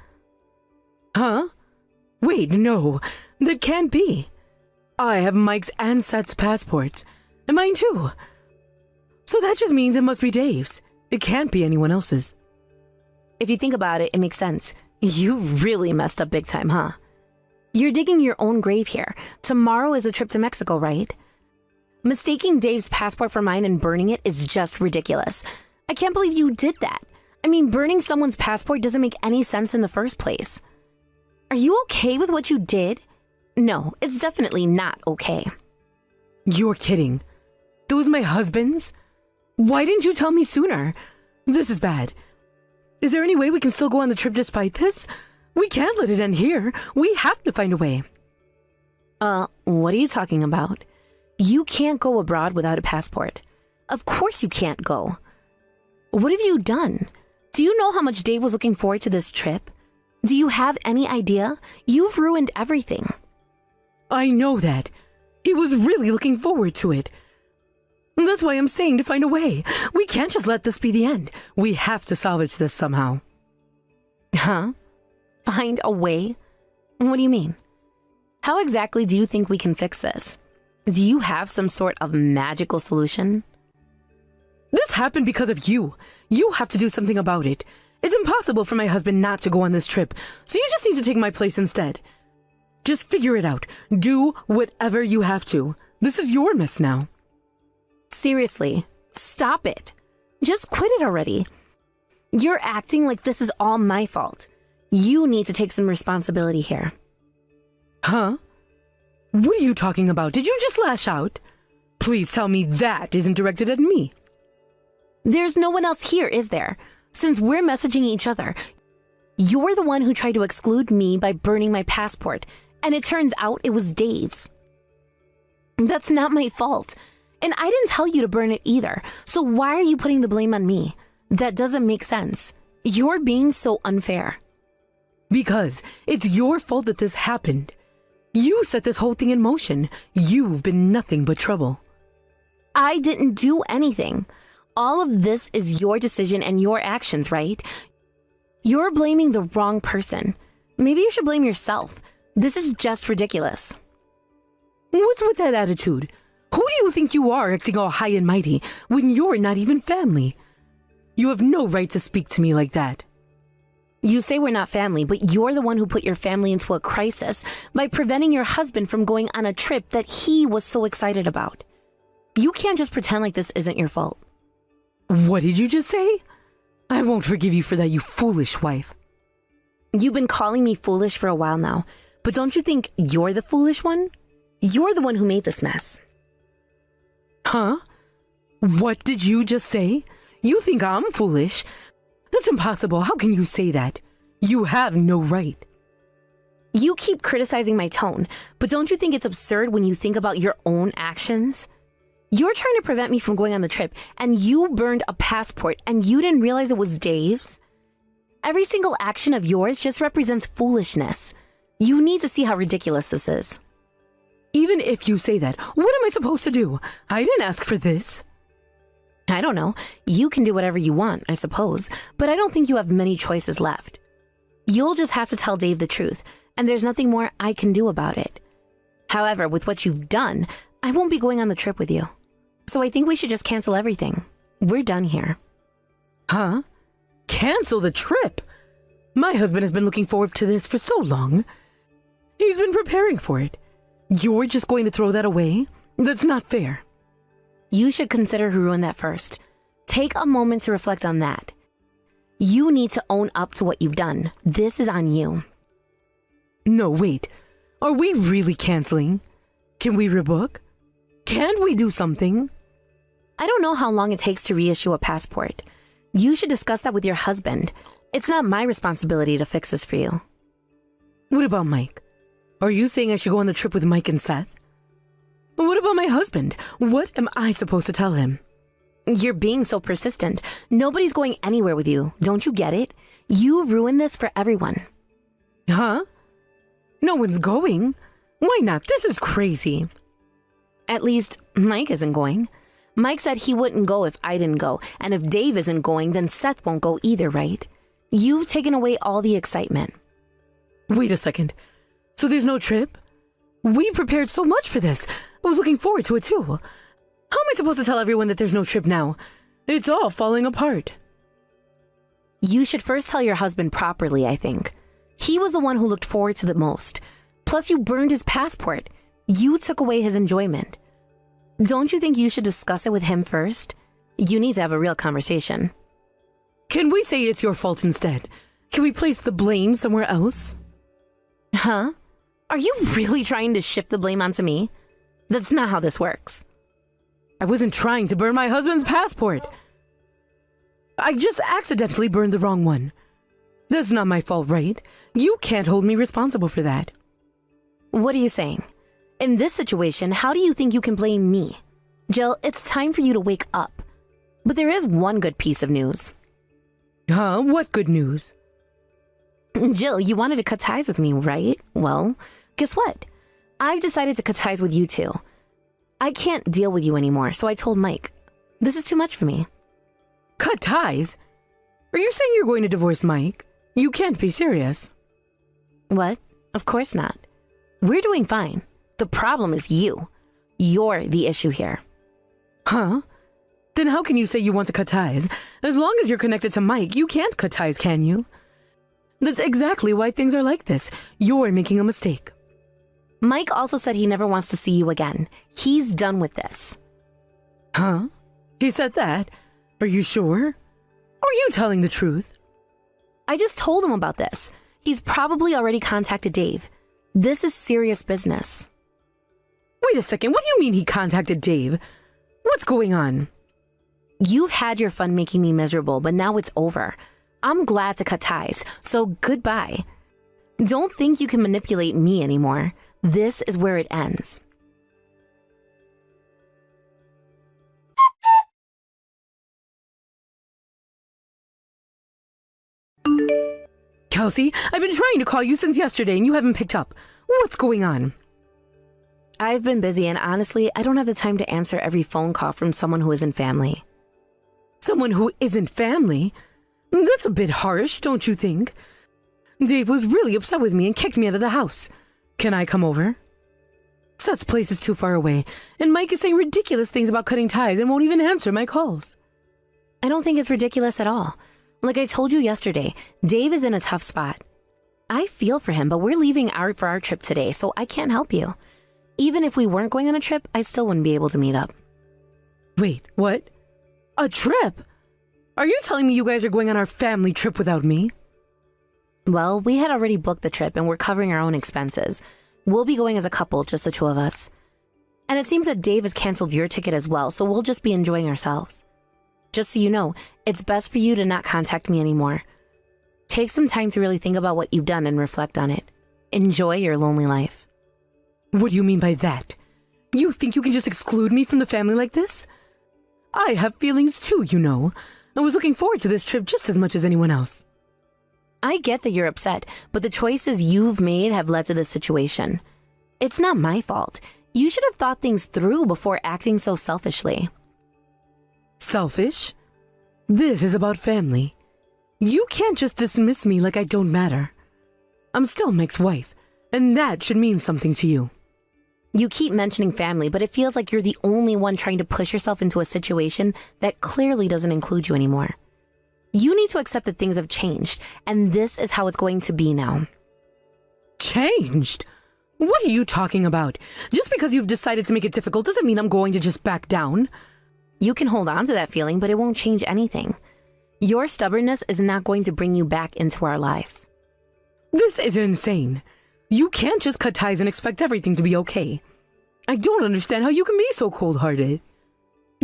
Huh? Wait, no. That can't be. I have Mike's and Seth's passports. And mine too. So that just means it must be Dave's. It can't be anyone else's. If you think about it, it makes sense. You really messed up big time, huh? You're digging your own grave here. Tomorrow is a trip to Mexico, right? Mistaking Dave's passport for mine and burning it is just ridiculous. I can't believe you did that. I mean, burning someone's passport doesn't make any sense in the first place. Are you okay with what you did? No, it's definitely not okay. You're kidding. That was my husband's? Why didn't you tell me sooner? This is bad. Is there any way we can still go on the trip despite this? We can't let it end here. We have to find a way. What are you talking about? You can't go abroad without a passport. Of course you can't go. What have you done? Do you know how much Dave was looking forward to this trip? Do you have any idea? You've ruined everything. I know that. He was really looking forward to it. That's why I'm saying to find a way. We can't just let this be the end. We have to salvage this somehow. Huh? Find a way? What do you mean? How exactly do you think we can fix this? Do you have some sort of magical solution? This happened because of you. You have to do something about it. It's impossible for my husband not to go on this trip, so you just need to take my place instead. Just figure it out. Do whatever you have to. This is your mess now. Seriously, stop it. Just quit it already. You're acting like this is all my fault. You need to take some responsibility here. Huh? What are you talking about? Did you just lash out? Please tell me that isn't directed at me. There's no one else here, is there? Since we're messaging each other, you're the one who tried to exclude me by burning my passport, and it turns out it was Dave's. That's not my fault. And I didn't tell you to burn it either, so why are you putting the blame on me? That doesn't make sense. You're being so unfair. Because it's your fault that this happened. You set this whole thing in motion. You've been nothing but trouble. I didn't do anything. All of this is your decision and your actions, right? You're blaming the wrong person. Maybe you should blame yourself. This is just ridiculous. What's with that attitude? Who do you think you are acting all high and mighty when you're not even family? You have no right to speak to me like that. You say we're not family, but you're the one who put your family into a crisis by preventing your husband from going on a trip that he was so excited about. You can't just pretend like this isn't your fault. What did you just say? I won't forgive you for that, you foolish wife. You've been calling me foolish for a while now, but don't you think you're the foolish one? You're the one who made this mess. Huh? What did you just say? You think I'm foolish? That's impossible. How can you say that? You have no right. You keep criticizing my tone, but don't you think it's absurd when you think about your own actions? You're trying to prevent me from going on the trip, and you burned a passport, and you didn't realize it was Dave's? Every single action of yours just represents foolishness. You need to see how ridiculous this is. Even if you say that, what am I supposed to do? I didn't ask for this. I don't know. You can do whatever you want, I suppose, but I don't think you have many choices left. You'll just have to tell Dave the truth, and there's nothing more I can do about it. However, with what you've done, I won't be going on the trip with you. So I think we should just cancel everything. We're done here. Huh? Cancel the trip? My husband has been looking forward to this for so long. He's been preparing for it. You're just going to throw that away? That's not fair. You should consider who ruined that first. Take a moment to reflect on that. You need to own up to what you've done. This is on you. No, wait. Are we really canceling? Can we rebook? Can't we do something? I don't know how long it takes to reissue a passport. You should discuss that with your husband. It's not my responsibility to fix this for you. What about Mike? Are you saying I should go on the trip with Mike and Seth? What about my husband? What am I supposed to tell him? You're being so persistent. Nobody's going anywhere with you. Don't you get it? You ruined this for everyone. Huh? No one's going? Why not? This is crazy. At least Mike isn't going. Mike said he wouldn't go if I didn't go, and if Dave isn't going, then Seth won't go either, right? You've taken away all the excitement. Wait a second. So there's no trip? We prepared so much for this. I was looking forward to it too. How am I supposed to tell everyone that there's no trip now? It's all falling apart. You should first tell your husband properly, I think. He was the one who looked forward to the most. Plus, you burned his passport. You took away his enjoyment. Don't you think you should discuss it with him first? You need to have a real conversation. Can we say it's your fault instead? Can we place the blame somewhere else? Huh? Are you really trying to shift the blame onto me? That's not how this works. I wasn't trying to burn my husband's passport. I just accidentally burned the wrong one. That's not my fault, right? You can't hold me responsible for that. What are you saying? In this situation, how do you think you can blame me? Jill, it's time for you to wake up. But there is one good piece of news. Huh? What good news? Jill, you wanted to cut ties with me, right? Well, guess what? I've decided to cut ties with you too. I can't deal with you anymore, so I told Mike. This is too much for me. Cut ties? Are you saying you're going to divorce Mike? You can't be serious. What? Of course not. We're doing fine. The problem is you. You're the issue here. Huh? Then how can you say you want to cut ties? As long as you're connected to Mike, you can't cut ties, can you? That's exactly why things are like this. You're making a mistake. Mike also said he never wants to see you again. He's done with this. Huh? He said that? Are you sure? Are you telling the truth? I just told him about this. He's probably already contacted Dave. This is serious business. Wait a second, what do you mean he contacted Dave? What's going on? You've had your fun making me miserable, but now it's over. I'm glad to cut ties, so goodbye. Don't think you can manipulate me anymore. This is where it ends. Kelsey, I've been trying to call you since yesterday and you haven't picked up. What's going on? I've been busy and honestly, I don't have the time to answer every phone call from someone who isn't family. Someone who isn't family? That's a bit harsh, don't you think? Dave was really upset with me and kicked me out of the house. Can I come over? Seth's place is too far away, and Mike is saying ridiculous things about cutting ties and won't even answer my calls. I don't think it's ridiculous at all. Like I told you yesterday, Dave is in a tough spot. I feel for him, but we're leaving for our trip today, so I can't help you. Even if we weren't going on a trip, I still wouldn't be able to meet up. Wait, what? A trip? Are you telling me you guys are going on our family trip without me? Well, we had already booked the trip and we're covering our own expenses. We'll be going as a couple, just the two of us. And it seems that Dave has canceled your ticket as well, so we'll just be enjoying ourselves. Just so you know, it's best for you to not contact me anymore. Take some time to really think about what you've done and reflect on it. Enjoy your lonely life. What do you mean by that? You think you can just exclude me from the family like this? I have feelings too, you know. I was looking forward to this trip just as much as anyone else. I get that you're upset, but the choices you've made have led to this situation. It's not my fault. You should have thought things through before acting so selfishly. Selfish? This is about family. You can't just dismiss me like I don't matter. I'm still Mike's wife, and that should mean something to you. You keep mentioning family, but it feels like you're the only one trying to push yourself into a situation that clearly doesn't include you anymore. You need to accept that things have changed, and this is how it's going to be now. Changed? What are you talking about? Just because you've decided to make it difficult doesn't mean I'm going to just back down. You can hold on to that feeling, but it won't change anything. Your stubbornness is not going to bring you back into our lives. This is insane. You can't just cut ties and expect everything to be okay. I don't understand how you can be so cold-hearted.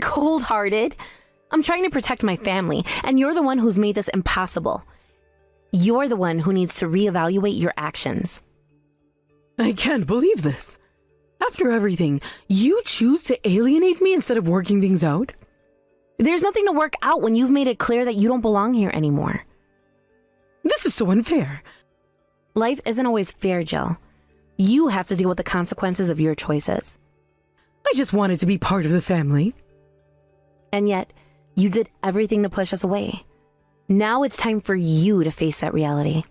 Cold-hearted? I'm trying to protect my family, and you're the one who's made this impossible. You're the one who needs to reevaluate your actions. I can't believe this. After everything, you choose to alienate me instead of working things out? There's nothing to work out when you've made it clear that you don't belong here anymore. This is so unfair. Life isn't always fair, Jill. You have to deal with the consequences of your choices. I just wanted to be part of the family. And yet, you did everything to push us away. Now it's time for you to face that reality.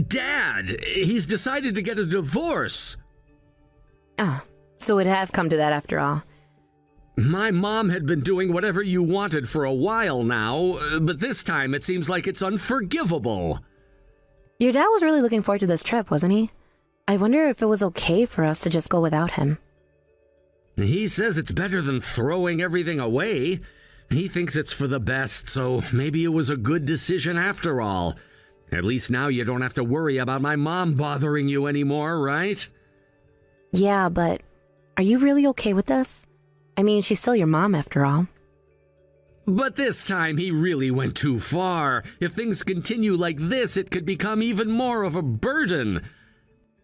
Dad, he's decided to get a divorce. Ah, so it has come to that after all. My mom had been doing whatever you wanted for a while now, but this time it seems like it's unforgivable. Your dad was really looking forward to this trip, wasn't he? I wonder if it was okay for us to just go without him. He says it's better than throwing everything away. He thinks it's for the best, so maybe it was a good decision after all. At least now you don't have to worry about my mom bothering you anymore, right? Yeah, but are you really okay with this? I mean, she's still your mom after all. But this time he really went too far. If things continue like this, it could become even more of a burden.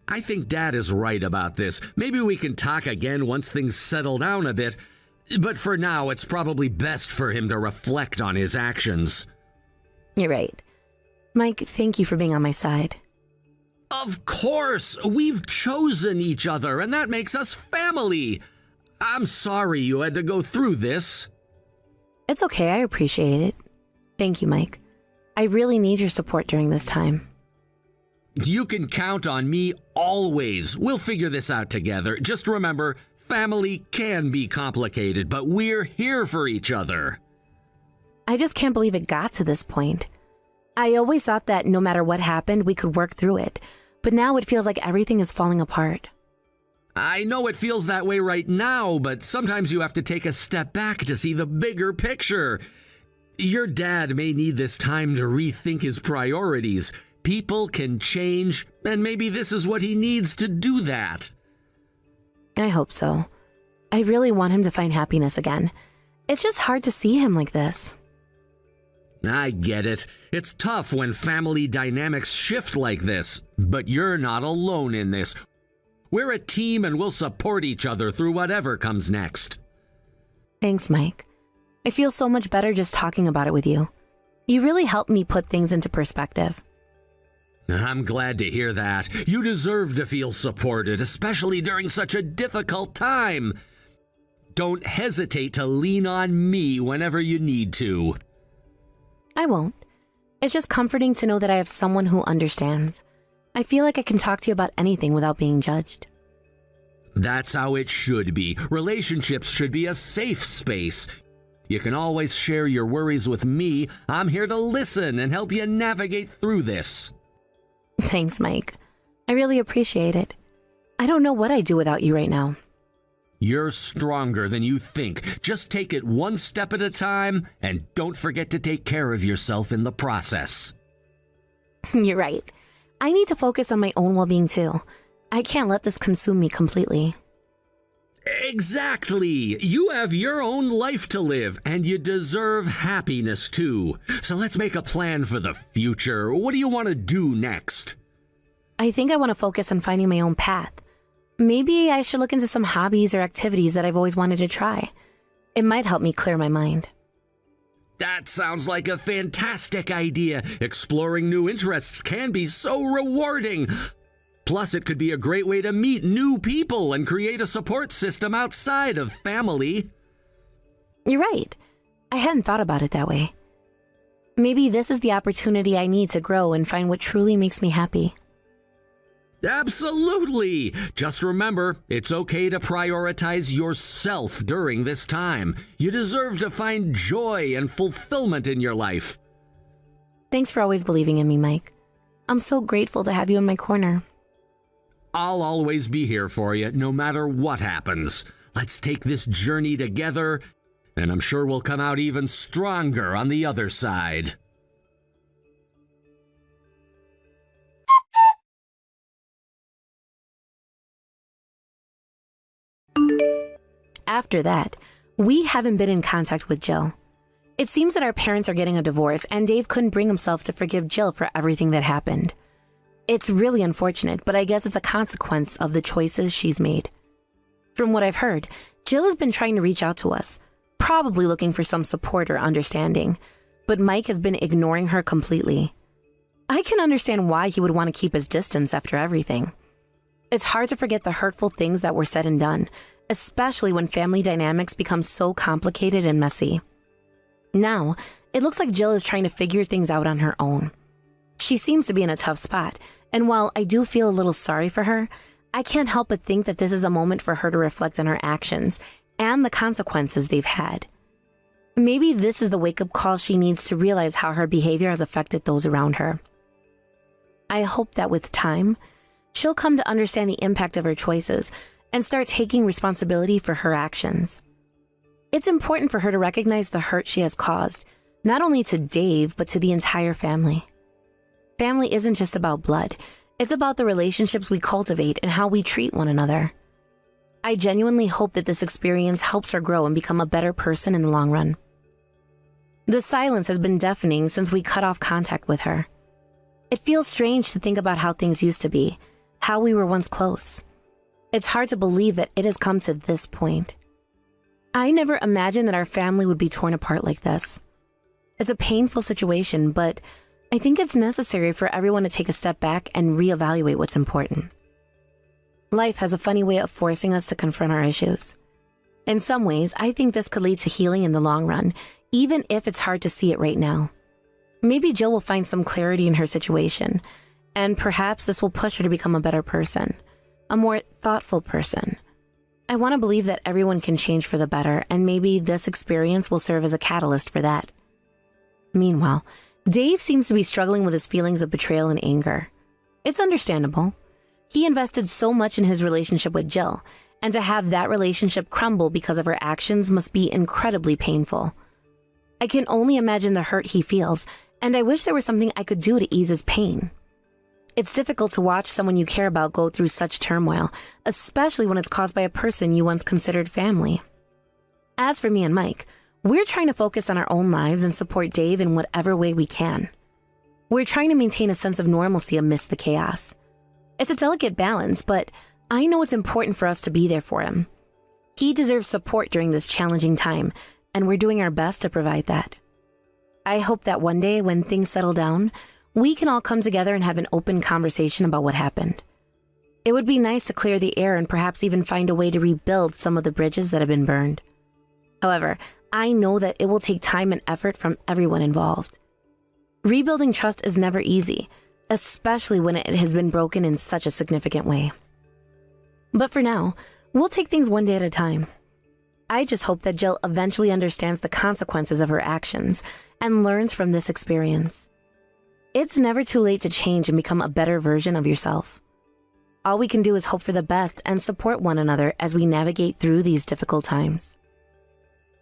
I think Dad is right about this. Maybe we can talk again once things settle down a bit. But for now, it's probably best for him to reflect on his actions. You're right. Mike, thank you for being on my side. Of course! We've chosen each other, and that makes us family. I'm sorry you had to go through this. It's okay, I appreciate it. Thank you, Mike. I really need your support during this time. You can count on me always. We'll figure this out together. Just remember, family can be complicated, but we're here for each other. I just can't believe it got to this point. I always thought that no matter what happened, we could work through it. But now it feels like everything is falling apart. I know it feels that way right now, but sometimes you have to take a step back to see the bigger picture. Your dad may need this time to rethink his priorities. People can change, and maybe this is what he needs to do that. I hope so. I really want him to find happiness again. It's just hard to see him like this. I get it. It's tough when family dynamics shift like this, but you're not alone in this. We're a team and we'll support each other through whatever comes next. Thanks, Mike. I feel so much better just talking about it with you. You really helped me put things into perspective. I'm glad to hear that. You deserve to feel supported, especially during such a difficult time. Don't hesitate to lean on me whenever you need to. I won't. It's just comforting to know that I have someone who understands. I feel like I can talk to you about anything without being judged. That's how it should be. Relationships should be a safe space. You can always share your worries with me. I'm here to listen and help you navigate through this. Thanks, Mike. I really appreciate it. I don't know what I'd do without you right now. You're stronger than you think. Just take it one step at a time, and don't forget to take care of yourself in the process. You're right. I need to focus on my own well-being too. I can't let this consume me completely. Exactly. You have your own life to live, and you deserve happiness too. So let's make a plan for the future. What do you want to do next? I think I want to focus on finding my own path. Maybe I should look into some hobbies or activities that I've always wanted to try. It might help me clear my mind. That sounds like a fantastic idea. Exploring new interests can be so rewarding. Plus, it could be a great way to meet new people and create a support system outside of family. You're right. I hadn't thought about it that way. Maybe this is the opportunity I need to grow and find what truly makes me happy. Absolutely! Just remember, it's okay to prioritize yourself during this time. You deserve to find joy and fulfillment in your life. Thanks for always believing in me, Mike. I'm so grateful to have you in my corner. I'll always be here for you, no matter what happens. Let's take this journey together, and I'm sure we'll come out even stronger on the other side. After that, We haven't been in contact with Jill. It seems that our parents are getting a divorce, and Dave couldn't bring himself to forgive Jill for everything that happened. It's really unfortunate, but I guess it's a consequence of the choices she's made. From what I've heard, Jill has been trying to reach out to us, probably looking for some support or understanding, but Mike has been ignoring her completely. I can understand why he would want to keep his distance after everything. It's hard to forget the hurtful things that were said and done, especially when family dynamics become so complicated and messy. Now, it looks like Jill is trying to figure things out on her own. She seems to be in a tough spot, and while I do feel a little sorry for her, I can't help but think that this is a moment for her to reflect on her actions and the consequences they've had. Maybe this is the wake-up call she needs to realize how her behavior has affected those around her. I hope that with time, she'll come to understand the impact of her choices and start taking responsibility for her actions. It's important for her to recognize the hurt she has caused, not only to Dave, but to the entire family. Family isn't just about blood. It's about the relationships we cultivate and how we treat one another. I genuinely hope that this experience helps her grow and become a better person in the long run. The silence has been deafening since we cut off contact with her. It feels strange to think about how things used to be, how we were once close. It's hard to believe that it has come to this point. I never imagined that our family would be torn apart like this. It's a painful situation, but I think it's necessary for everyone to take a step back and reevaluate what's important. Life has a funny way of forcing us to confront our issues. In some ways, I think this could lead to healing in the long run, even if it's hard to see it right now. Maybe Jill will find some clarity in her situation, and perhaps this will push her to become a better person, a more thoughtful person. I want to believe that everyone can change for the better, and maybe this experience will serve as a catalyst for that. Meanwhile, Dave seems to be struggling with his feelings of betrayal and anger. It's understandable. He invested so much in his relationship with Jill, and to have that relationship crumble because of her actions must be incredibly painful. I can only imagine the hurt he feels, and I wish there was something I could do to ease his pain. It's difficult to watch someone you care about go through such turmoil, especially when it's caused by a person you once considered family. As for me and Mike, we're trying to focus on our own lives and support Dave in whatever way we can. We're trying to maintain a sense of normalcy amidst the chaos. It's a delicate balance, but I know it's important for us to be there for him. He deserves support during this challenging time, and we're doing our best to provide that. I hope that one day when things settle down, we can all come together and have an open conversation about what happened. It would be nice to clear the air and perhaps even find a way to rebuild some of the bridges that have been burned. However, I know that it will take time and effort from everyone involved. Rebuilding trust is never easy, especially when it has been broken in such a significant way. But for now, we'll take things one day at a time. I just hope that Jill eventually understands the consequences of her actions and learns from this experience. It's never too late to change and become a better version of yourself. All we can do is hope for the best and support one another as we navigate through these difficult times.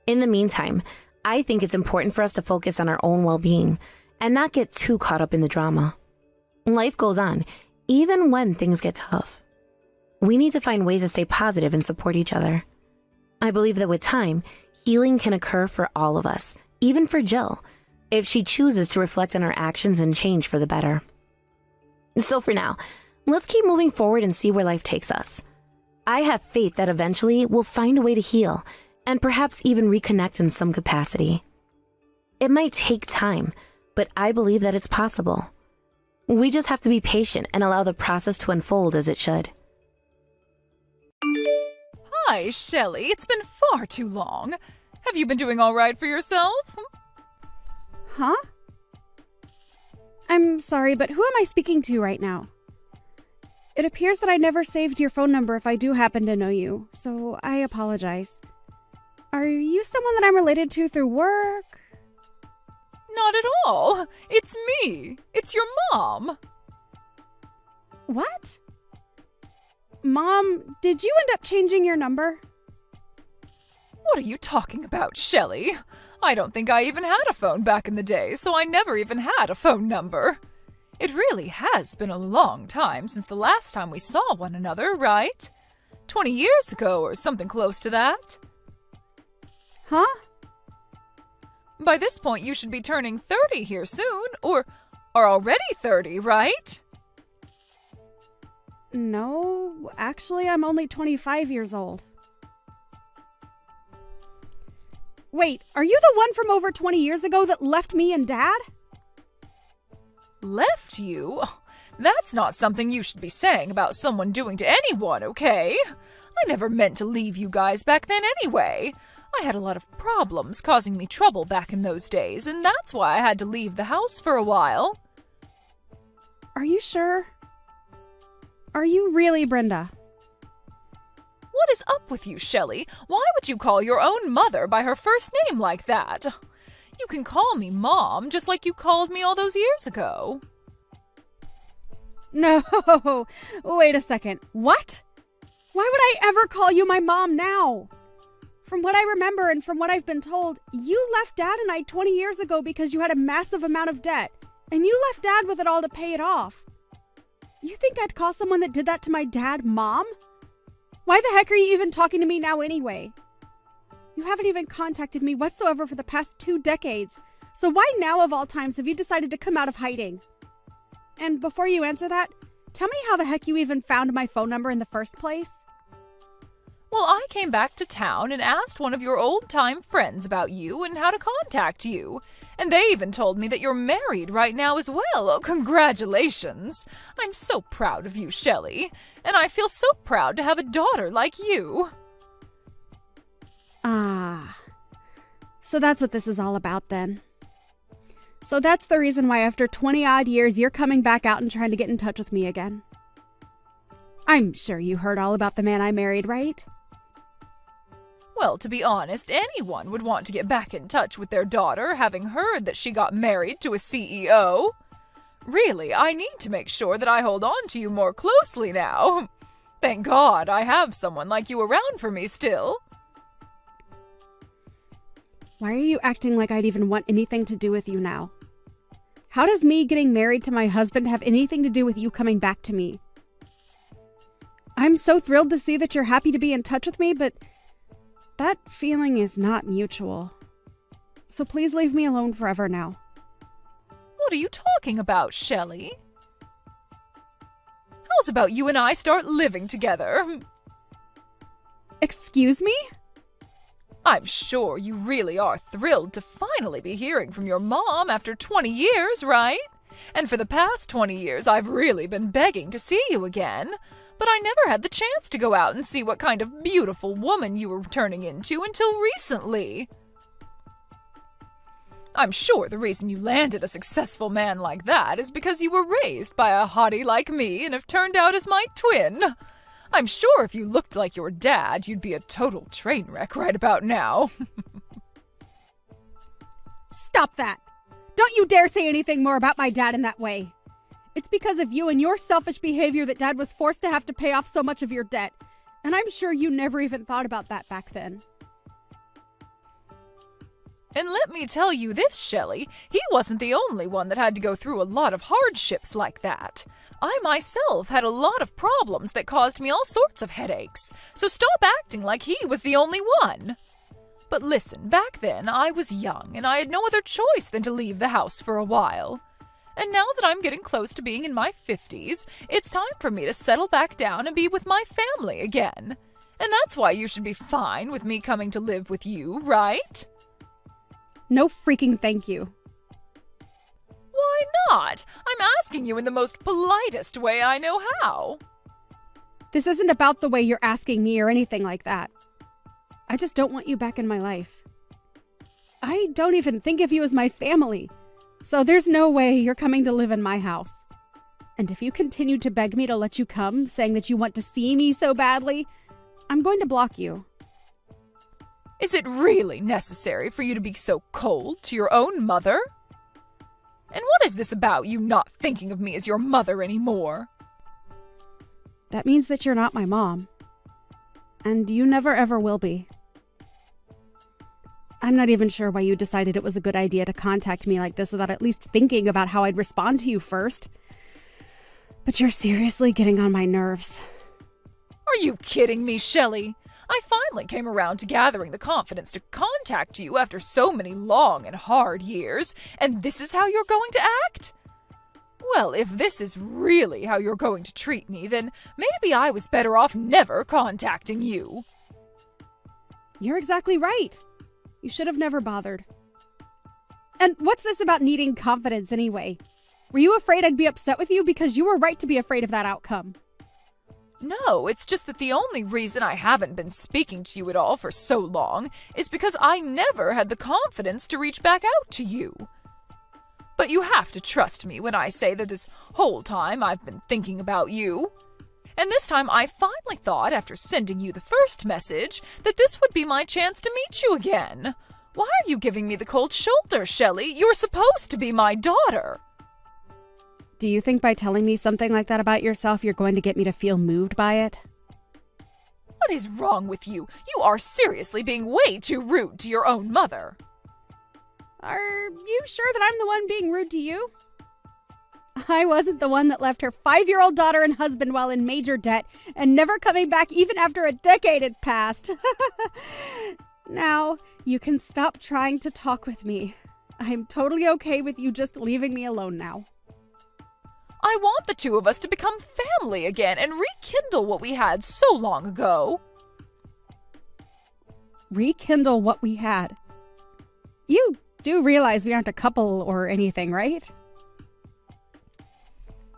In the meantime, I think it's important for us to focus on our own well-being and not get too caught up in the drama. Life goes on, even when things get tough. We need to find ways to stay positive and support each other. I believe that with time, healing can occur for all of us, even for Jill, if she chooses to reflect on her actions and change for the better. So for now, let's keep moving forward and see where life takes us. I have faith that eventually we'll find a way to heal and perhaps even reconnect in some capacity. It might take time, but I believe that it's possible. We just have to be patient and allow the process to unfold as it should. Hi, Shelley. It's been far too long. Have you been doing all right for yourself? Huh? I'm sorry, but who am I speaking to right now? It appears that I never saved your phone number if I do happen to know you, so I apologize. Are you someone that I'm related to through work? Not at all. It's me. It's your mom. What? Mom, did you end up changing your number? What are you talking about, Shelley? I don't think I even had a phone back in the day, so I never even had a phone number. It really has been a long time since the last time we saw one another, right? 20 years ago or something close to that. Huh? By this point, you should be turning 30 here soon, or are already 30, right? No, actually, I'm only 25 years old. Wait, are you the one from over 20 years ago that left me and Dad? Left you? That's not something you should be saying about someone doing to anyone, okay? I never meant to leave you guys back then anyway. I had a lot of problems causing me trouble back in those days, and that's why I had to leave the house for a while. Are you sure? Are you really Brenda? What is up with you, Shelley? Why would you call your own mother by her first name like that? You can call me Mom, just like you called me all those years ago. No, wait a second. What? Why would I ever call you my mom now? From what I remember and from what I've been told, you left Dad and I 20 years ago because you had a massive amount of debt, and you left Dad with it all to pay it off. You think I'd call someone that did that to my dad Mom? Why the heck are you even talking to me now anyway? You haven't even contacted me whatsoever for the past 2 decades, so why now of all times have you decided to come out of hiding? And before you answer that, tell me how the heck you even found my phone number in the first place? Well, I came back to town and asked one of your old-time friends about you and how to contact you. And they even told me that you're married right now as well. Oh, congratulations! I'm so proud of you, Shelley. And I feel so proud to have a daughter like you. Ah. So that's what this is all about then. So that's the reason why after 20-odd years you're coming back out and trying to get in touch with me again. I'm sure you heard all about the man I married, right? Well, to be honest, anyone would want to get back in touch with their daughter, having heard that she got married to a CEO. Really, I need to make sure that I hold on to you more closely now. Thank God I have someone like you around for me still. Why are you acting like I'd even want anything to do with you now? How does me getting married to my husband have anything to do with you coming back to me? I'm so thrilled to see that you're happy to be in touch with me, but that feeling is not mutual. So please leave me alone forever now. What are you talking about, Shelley? How's about you and I start living together? Excuse me? I'm sure you really are thrilled to finally be hearing from your mom after 20 years, right? And for the past 20 years, I've really been begging to see you again. But I never had the chance to go out and see what kind of beautiful woman you were turning into until recently. I'm sure the reason you landed a successful man like that is because you were raised by a hottie like me and have turned out as my twin. I'm sure if you looked like your dad, you'd be a total train wreck right about now. Stop that! Don't you dare say anything more about my dad in that way. It's because of you and your selfish behavior that Dad was forced to have to pay off so much of your debt. And I'm sure you never even thought about that back then. And let me tell you this, Shelley, he wasn't the only one that had to go through a lot of hardships like that. I myself had a lot of problems that caused me all sorts of headaches, so stop acting like he was the only one. But listen, back then I was young and I had no other choice than to leave the house for a while. And now that I'm getting close to being in my 50s, it's time for me to settle back down and be with my family again. And that's why you should be fine with me coming to live with you, right? No freaking thank you. Why not? I'm asking you in the most politest way I know how. This isn't about the way you're asking me or anything like that. I just don't want you back in my life. I don't even think of you as my family. So there's no way you're coming to live in my house. And if you continue to beg me to let you come, saying that you want to see me so badly, I'm going to block you. Is it really necessary for you to be so cold to your own mother? And what is this about you not thinking of me as your mother anymore? That means that you're not my mom. And you never ever will be. I'm not even sure why you decided it was a good idea to contact me like this without at least thinking about how I'd respond to you first. But you're seriously getting on my nerves. Are you kidding me, Shelley? I finally came around to gathering the confidence to contact you after so many long and hard years, and this is how you're going to act? Well, if this is really how you're going to treat me, then maybe I was better off never contacting you. You're exactly right. You should have never bothered. And what's this about needing confidence anyway? Were you afraid I'd be upset with you? Because you were right to be afraid of that outcome. No, it's just that the only reason I haven't been speaking to you at all for so long is because I never had the confidence to reach back out to you. But you have to trust me when I say that this whole time I've been thinking about you. And this time I finally thought, after sending you the first message, that this would be my chance to meet you again. Why are you giving me the cold shoulder, Shelley? You're supposed to be my daughter. Do you think by telling me something like that about yourself, you're going to get me to feel moved by it? What is wrong with you? You are seriously being way too rude to your own mother. Are you sure that I'm the one being rude to you? I wasn't the one that left her 5-year-old daughter and husband while in major debt and never coming back even after a decade had passed. Now, you can stop trying to talk with me. I'm totally okay with you just leaving me alone now. I want the two of us to become family again and rekindle what we had so long ago. Rekindle what we had? You do realize we aren't a couple or anything, right?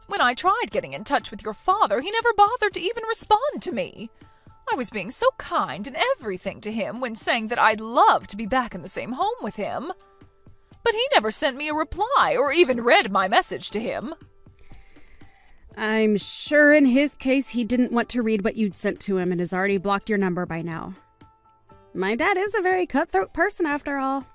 When I tried getting in touch with your father, he never bothered to even respond to me. I was being so kind and everything to him when saying that I'd love to be back in the same home with him. But he never sent me a reply or even read my message to him. I'm sure in his case he didn't want to read what you'd sent to him and has already blocked your number by now. My dad is a very cutthroat person after all.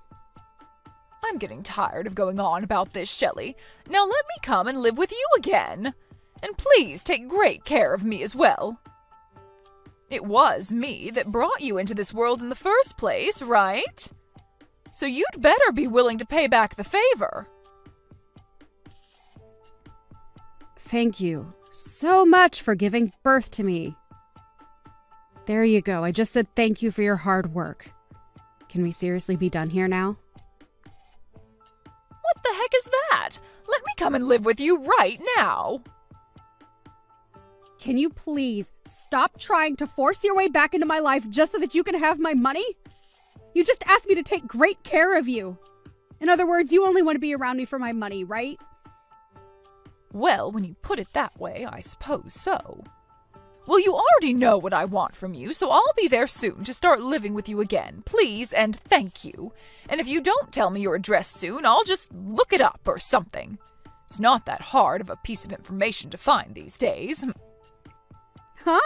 I'm getting tired of going on about this, Shelley. Now let me come and live with you again. And please take great care of me as well. It was me that brought you into this world in the first place, right? So you'd better be willing to pay back the favor. Thank you so much for giving birth to me. There you go. I just said thank you for your hard work. Can we seriously be done here now? What the heck is that? Let me come and live with you right now. Can you please stop trying to force your way back into my life just so that you can have my money? You just asked me to take great care of you. In other words, you only want to be around me for my money, right? Well, when you put it that way, I suppose so. Well, you already know what I want from you, so I'll be there soon to start living with you again, please and thank you. And if you don't tell me your address soon, I'll just look it up or something. It's not that hard of a piece of information to find these days. Huh?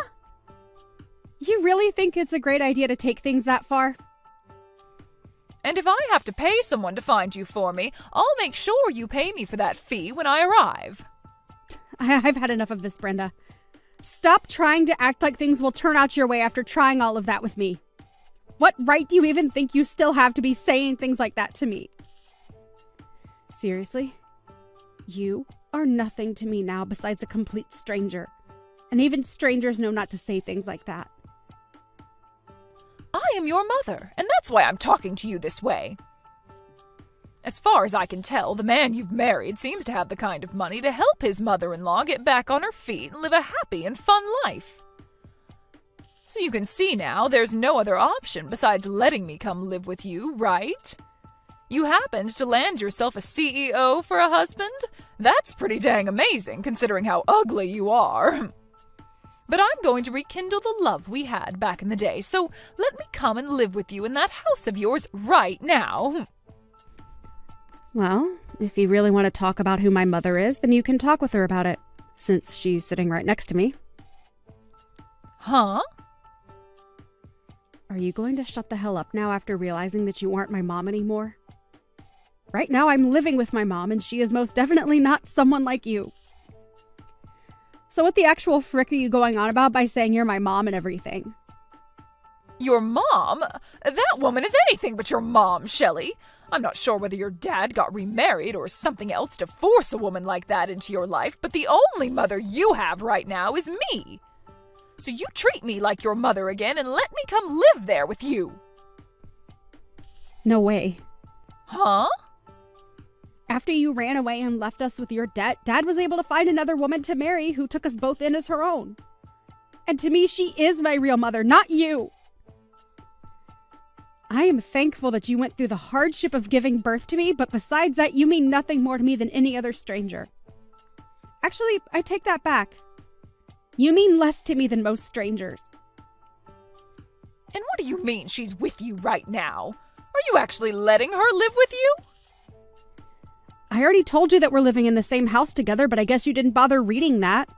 You really think it's a great idea to take things that far? And if I have to pay someone to find you for me, I'll make sure you pay me for that fee when I arrive. I've had enough of this, Brenda. Stop trying to act like things will turn out your way after trying all of that with me. What right do you even think you still have to be saying things like that to me? Seriously? You are nothing to me now besides a complete stranger. And even strangers know not to say things like that. I am your mother, and that's why I'm talking to you this way. As far as I can tell, the man you've married seems to have the kind of money to help his mother-in-law get back on her feet and live a happy and fun life. So you can see now there's no other option besides letting me come live with you, right? You happened to land yourself a CEO for a husband? That's pretty dang amazing, considering how ugly you are. But I'm going to rekindle the love we had back in the day, so let me come and live with you in that house of yours right now. Well, if you really want to talk about who my mother is, then you can talk with her about it, since she's sitting right next to me. Huh? Are you going to shut the hell up now after realizing that you aren't my mom anymore? Right now I'm living with my mom, and she is most definitely not someone like you. So what the actual frick are you going on about by saying you're my mom and everything? Your mom? That woman is anything but your mom, Shelley. I'm not sure whether your dad got remarried or something else to force a woman like that into your life, but the only mother you have right now is me. So you treat me like your mother again and let me come live there with you. No way. Huh? After you ran away and left us with your debt, Dad was able to find another woman to marry who took us both in as her own. And to me, she is my real mother, not you. I am thankful that you went through the hardship of giving birth to me, but besides that, you mean nothing more to me than any other stranger. Actually, I take that back. You mean less to me than most strangers. And what do you mean she's with you right now? Are you actually letting her live with you? I already told you that we're living in the same house together, but I guess you didn't bother reading that.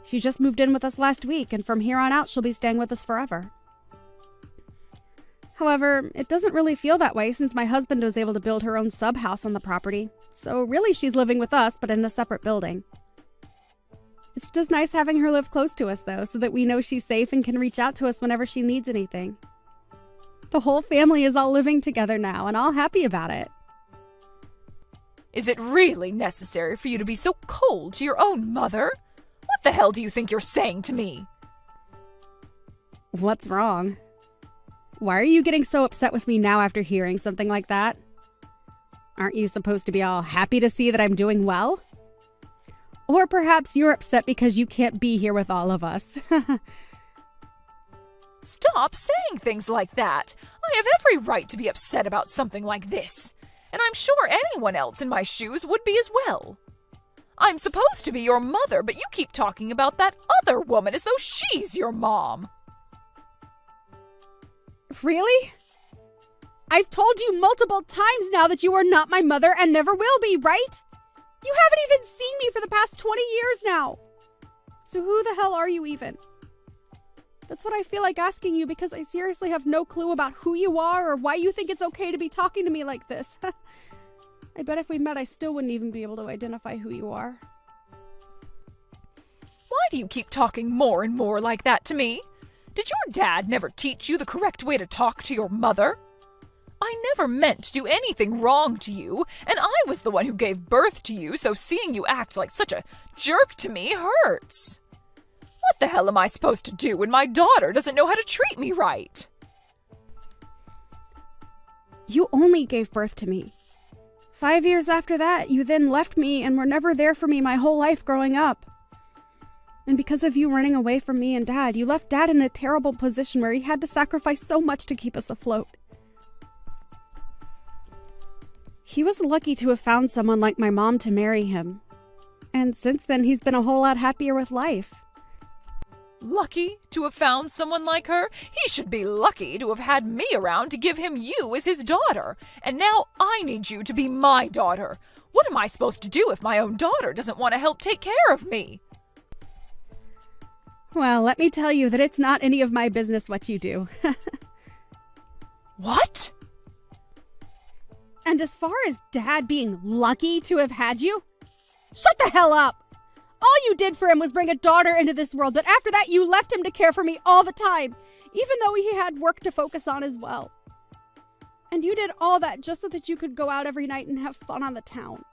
She just moved in with us last week, and from here on out, she'll be staying with us forever. However, it doesn't really feel that way since my husband was able to build her own sub-house on the property. So really, she's living with us, but in a separate building. It's just nice having her live close to us, though, so that we know she's safe and can reach out to us whenever she needs anything. The whole family is all living together now, and all happy about it. Is it really necessary for you to be so cold to your own mother? What the hell do you think you're saying to me? What's wrong? Why are you getting so upset with me now after hearing something like that? Aren't you supposed to be all happy to see that I'm doing well? Or perhaps you're upset because you can't be here with all of us. Stop saying things like that. I have every right to be upset about something like this. And I'm sure anyone else in my shoes would be as well. I'm supposed to be your mother, but you keep talking about that other woman as though she's your mom. Really? I've told you multiple times now that you are not my mother and never will be, right? You haven't even seen me for the past 20 years now. So who the hell are you even? That's what I feel like asking you because I seriously have no clue about who you are or why you think it's okay to be talking to me like this. I bet if we met, I still wouldn't even be able to identify who you are. Why do you keep talking more and more like that to me? Did your dad never teach you the correct way to talk to your mother? I never meant to do anything wrong to you, and I was the one who gave birth to you, so seeing you act like such a jerk to me hurts. What the hell am I supposed to do when my daughter doesn't know how to treat me right? You only gave birth to me. 5 years after that, you then left me and were never there for me my whole life growing up. And because of you running away from me and Dad, you left Dad in a terrible position where he had to sacrifice so much to keep us afloat. He was lucky to have found someone like my mom to marry him. And since then, he's been a whole lot happier with life. Lucky to have found someone like her? He should be lucky to have had me around to give him you as his daughter. And now I need you to be my daughter. What am I supposed to do if my own daughter doesn't want to help take care of me? Well, let me tell you that it's not any of my business what you do. What? And as far as Dad being lucky to have had you, shut the hell up! All you did for him was bring a daughter into this world, but after that you left him to care for me all the time, even though he had work to focus on as well. And you did all that just so that you could go out every night and have fun on the town.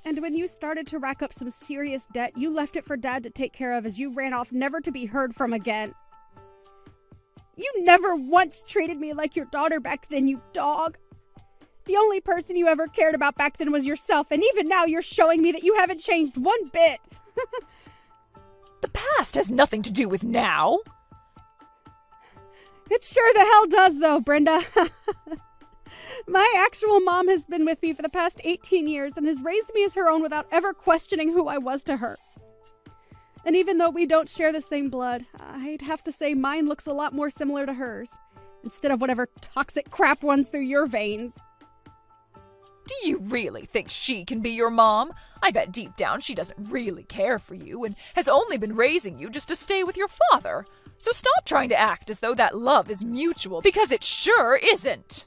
And when you started to rack up some serious debt, you left it for Dad to take care of as you ran off never to be heard from again. You never once treated me like your daughter back then, you dog. The only person you ever cared about back then was yourself, and even now you're showing me that you haven't changed one bit. The past has nothing to do with now. It sure the hell does, though, Brenda. My actual mom has been with me for the past 18 years and has raised me as her own without ever questioning who I was to her. And even though we don't share the same blood, I'd have to say mine looks a lot more similar to hers, instead of whatever toxic crap runs through your veins. Do you really think she can be your mom? I bet deep down she doesn't really care for you and has only been raising you just to stay with your father. So stop trying to act as though that love is mutual, because it sure isn't.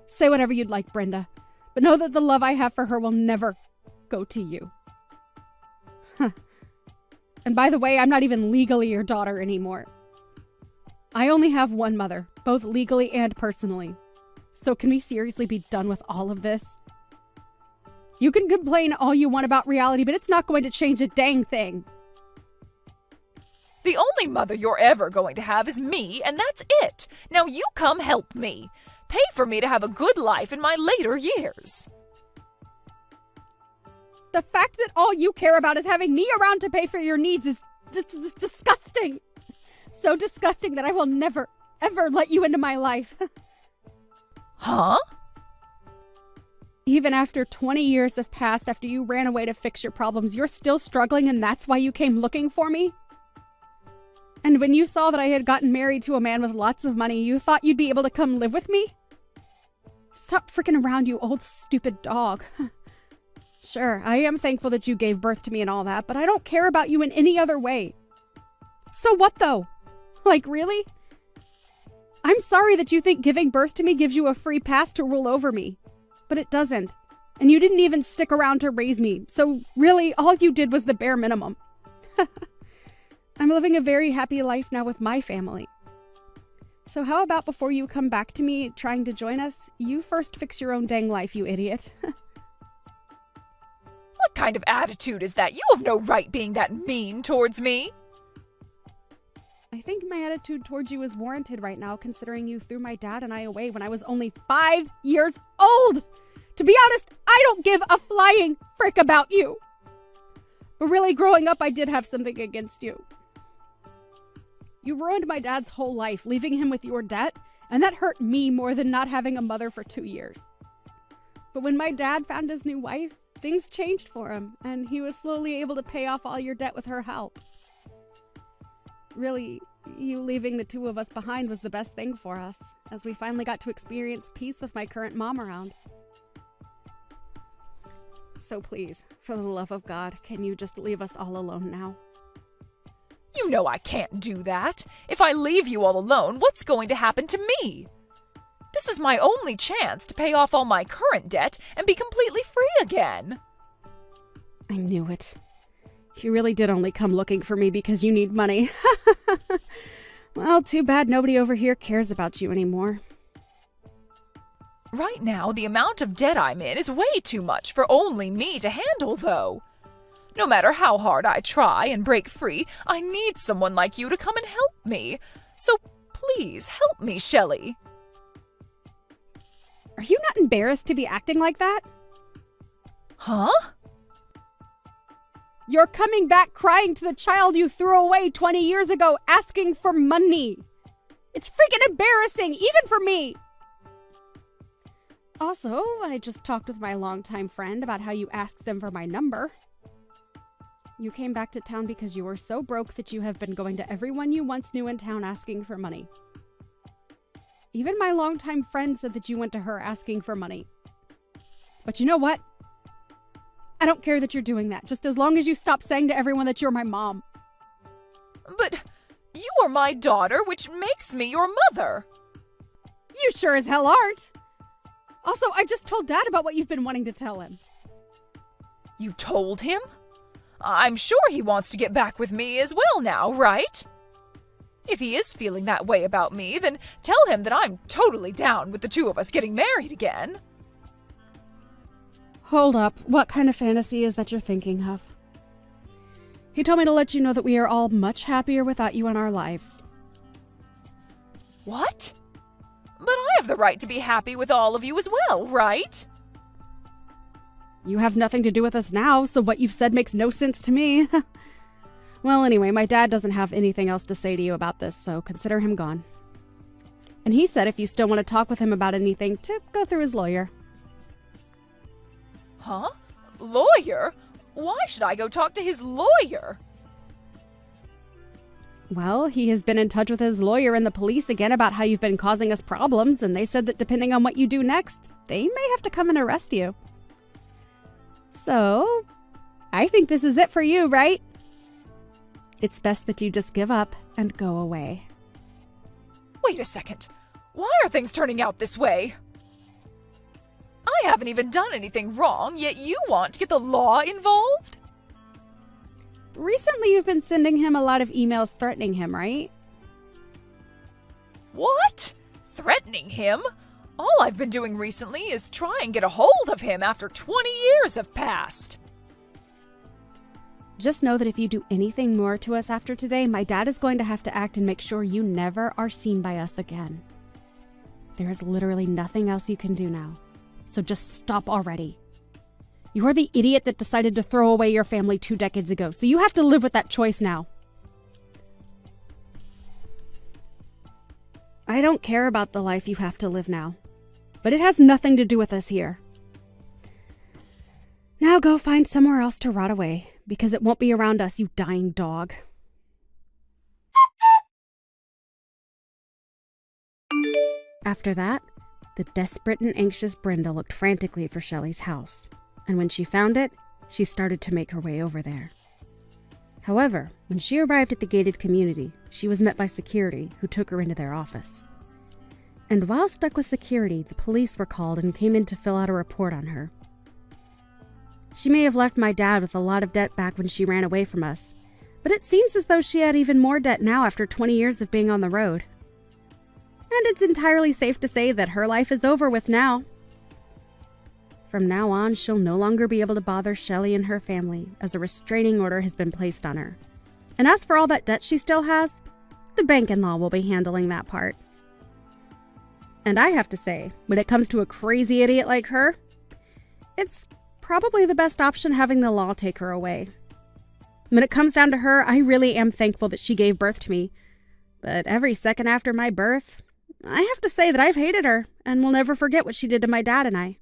Say whatever you'd like, Brenda, but know that the love I have for her will never go to you. Huh. And by the way, I'm not even legally your daughter anymore. I only have one mother, both legally and personally. So can we seriously be done with all of this? You can complain all you want about reality, but it's not going to change a dang thing. The only mother you're ever going to have is me, and that's it. Now you come help me. Pay for me to have a good life in my later years. The fact that all you care about is having me around to pay for your needs is disgusting. So disgusting that I will never, ever let you into my life. Huh? Even after 20 years have passed after you ran away to fix your problems, you're still struggling and that's why you came looking for me? And when you saw that I had gotten married to a man with lots of money, you thought you'd be able to come live with me? Stop freaking around, you old stupid dog. Sure, I am thankful that you gave birth to me and all that, but I don't care about you in any other way. So what though? Like, really? I'm sorry that you think giving birth to me gives you a free pass to rule over me. But it doesn't. And you didn't even stick around to raise me. So really, all you did was the bare minimum. I'm living a very happy life now with my family. So how about before you come back to me trying to join us, you first fix your own dang life, you idiot. What kind of attitude is that? You have no right being that mean towards me. I think my attitude towards you is warranted right now, considering you threw my dad and I away when I was only 5 years old. To be honest, I don't give a flying frick about you. But really, growing up, I did have something against you. You ruined my dad's whole life, leaving him with your debt, and that hurt me more than not having a mother for 2 years. But when my dad found his new wife, things changed for him, and he was slowly able to pay off all your debt with her help. Really, you leaving the two of us behind was the best thing for us, as we finally got to experience peace with my current mom around. So please, for the love of God, can you just leave us all alone now? You know I can't do that. If I leave you all alone, what's going to happen to me? This is my only chance to pay off all my current debt and be completely free again. I knew it. You really did only come looking for me because you need money. Well, too bad nobody over here cares about you anymore. Right now, the amount of debt I'm in is way too much for only me to handle, though. No matter how hard I try and break free, I need someone like you to come and help me. So please help me, Shelley. Are you not embarrassed to be acting like that? Huh? You're coming back crying to the child you threw away 20 years ago, asking for money. It's freaking embarrassing, even for me. Also, I just talked with my longtime friend about how you asked them for my number. You came back to town because you were so broke that you have been going to everyone you once knew in town asking for money. Even my longtime friend said that you went to her asking for money. But you know what? I don't care that you're doing that, just as long as you stop saying to everyone that you're my mom. But you are my daughter, which makes me your mother. You sure as hell aren't. Also, I just told Dad about what you've been wanting to tell him. You told him? I'm sure he wants to get back with me as well now, right? If he is feeling that way about me, then tell him that I'm totally down with the two of us getting married again. Hold up. What kind of fantasy is that you're thinking of? He told me to let you know that we are all much happier without you in our lives. What? But I have the right to be happy with all of you as well, right? You have nothing to do with us now, so what you've said makes no sense to me. Well, anyway, my dad doesn't have anything else to say to you about this, so consider him gone. And he said if you still want to talk with him about anything, to go through his lawyer. Huh? Lawyer? Why should I go talk to his lawyer? Well, he has been in touch with his lawyer and the police again about how you've been causing us problems, and they said that depending on what you do next, they may have to come and arrest you. So, I think this is it for you, right? It's best that you just give up and go away. Wait a second. Why are things turning out this way? I haven't even done anything wrong, yet you want to get the law involved? Recently, you've been sending him a lot of emails threatening him, right? What? Threatening him? All I've been doing recently is try and get a hold of him after 20 years have passed. Just know that if you do anything more to us after today, my dad is going to have to act and make sure you never are seen by us again. There is literally nothing else you can do now, so just stop already. You are the idiot that decided to throw away your family 2 decades ago, so you have to live with that choice now. I don't care about the life you have to live now, but it has nothing to do with us here. Now go find somewhere else to rot away, because it won't be around us, you dying dog. After that, the desperate and anxious Brenda looked frantically for Shelley's house, and when she found it, she started to make her way over there. However, when she arrived at the gated community, she was met by security, who took her into their office. And while stuck with security, the police were called and came in to fill out a report on her. She may have left my dad with a lot of debt back when she ran away from us, but it seems as though she had even more debt now after 20 years of being on the road. And it's entirely safe to say that her life is over with now. From now on, she'll no longer be able to bother Shelley and her family, as a restraining order has been placed on her. And as for all that debt she still has, the bank-in-law will be handling that part. And I have to say, when it comes to a crazy idiot like her, it's probably the best option having the law take her away. When it comes down to her, I really am thankful that she gave birth to me. But every second after my birth, I have to say that I've hated her and will never forget what she did to my dad and I.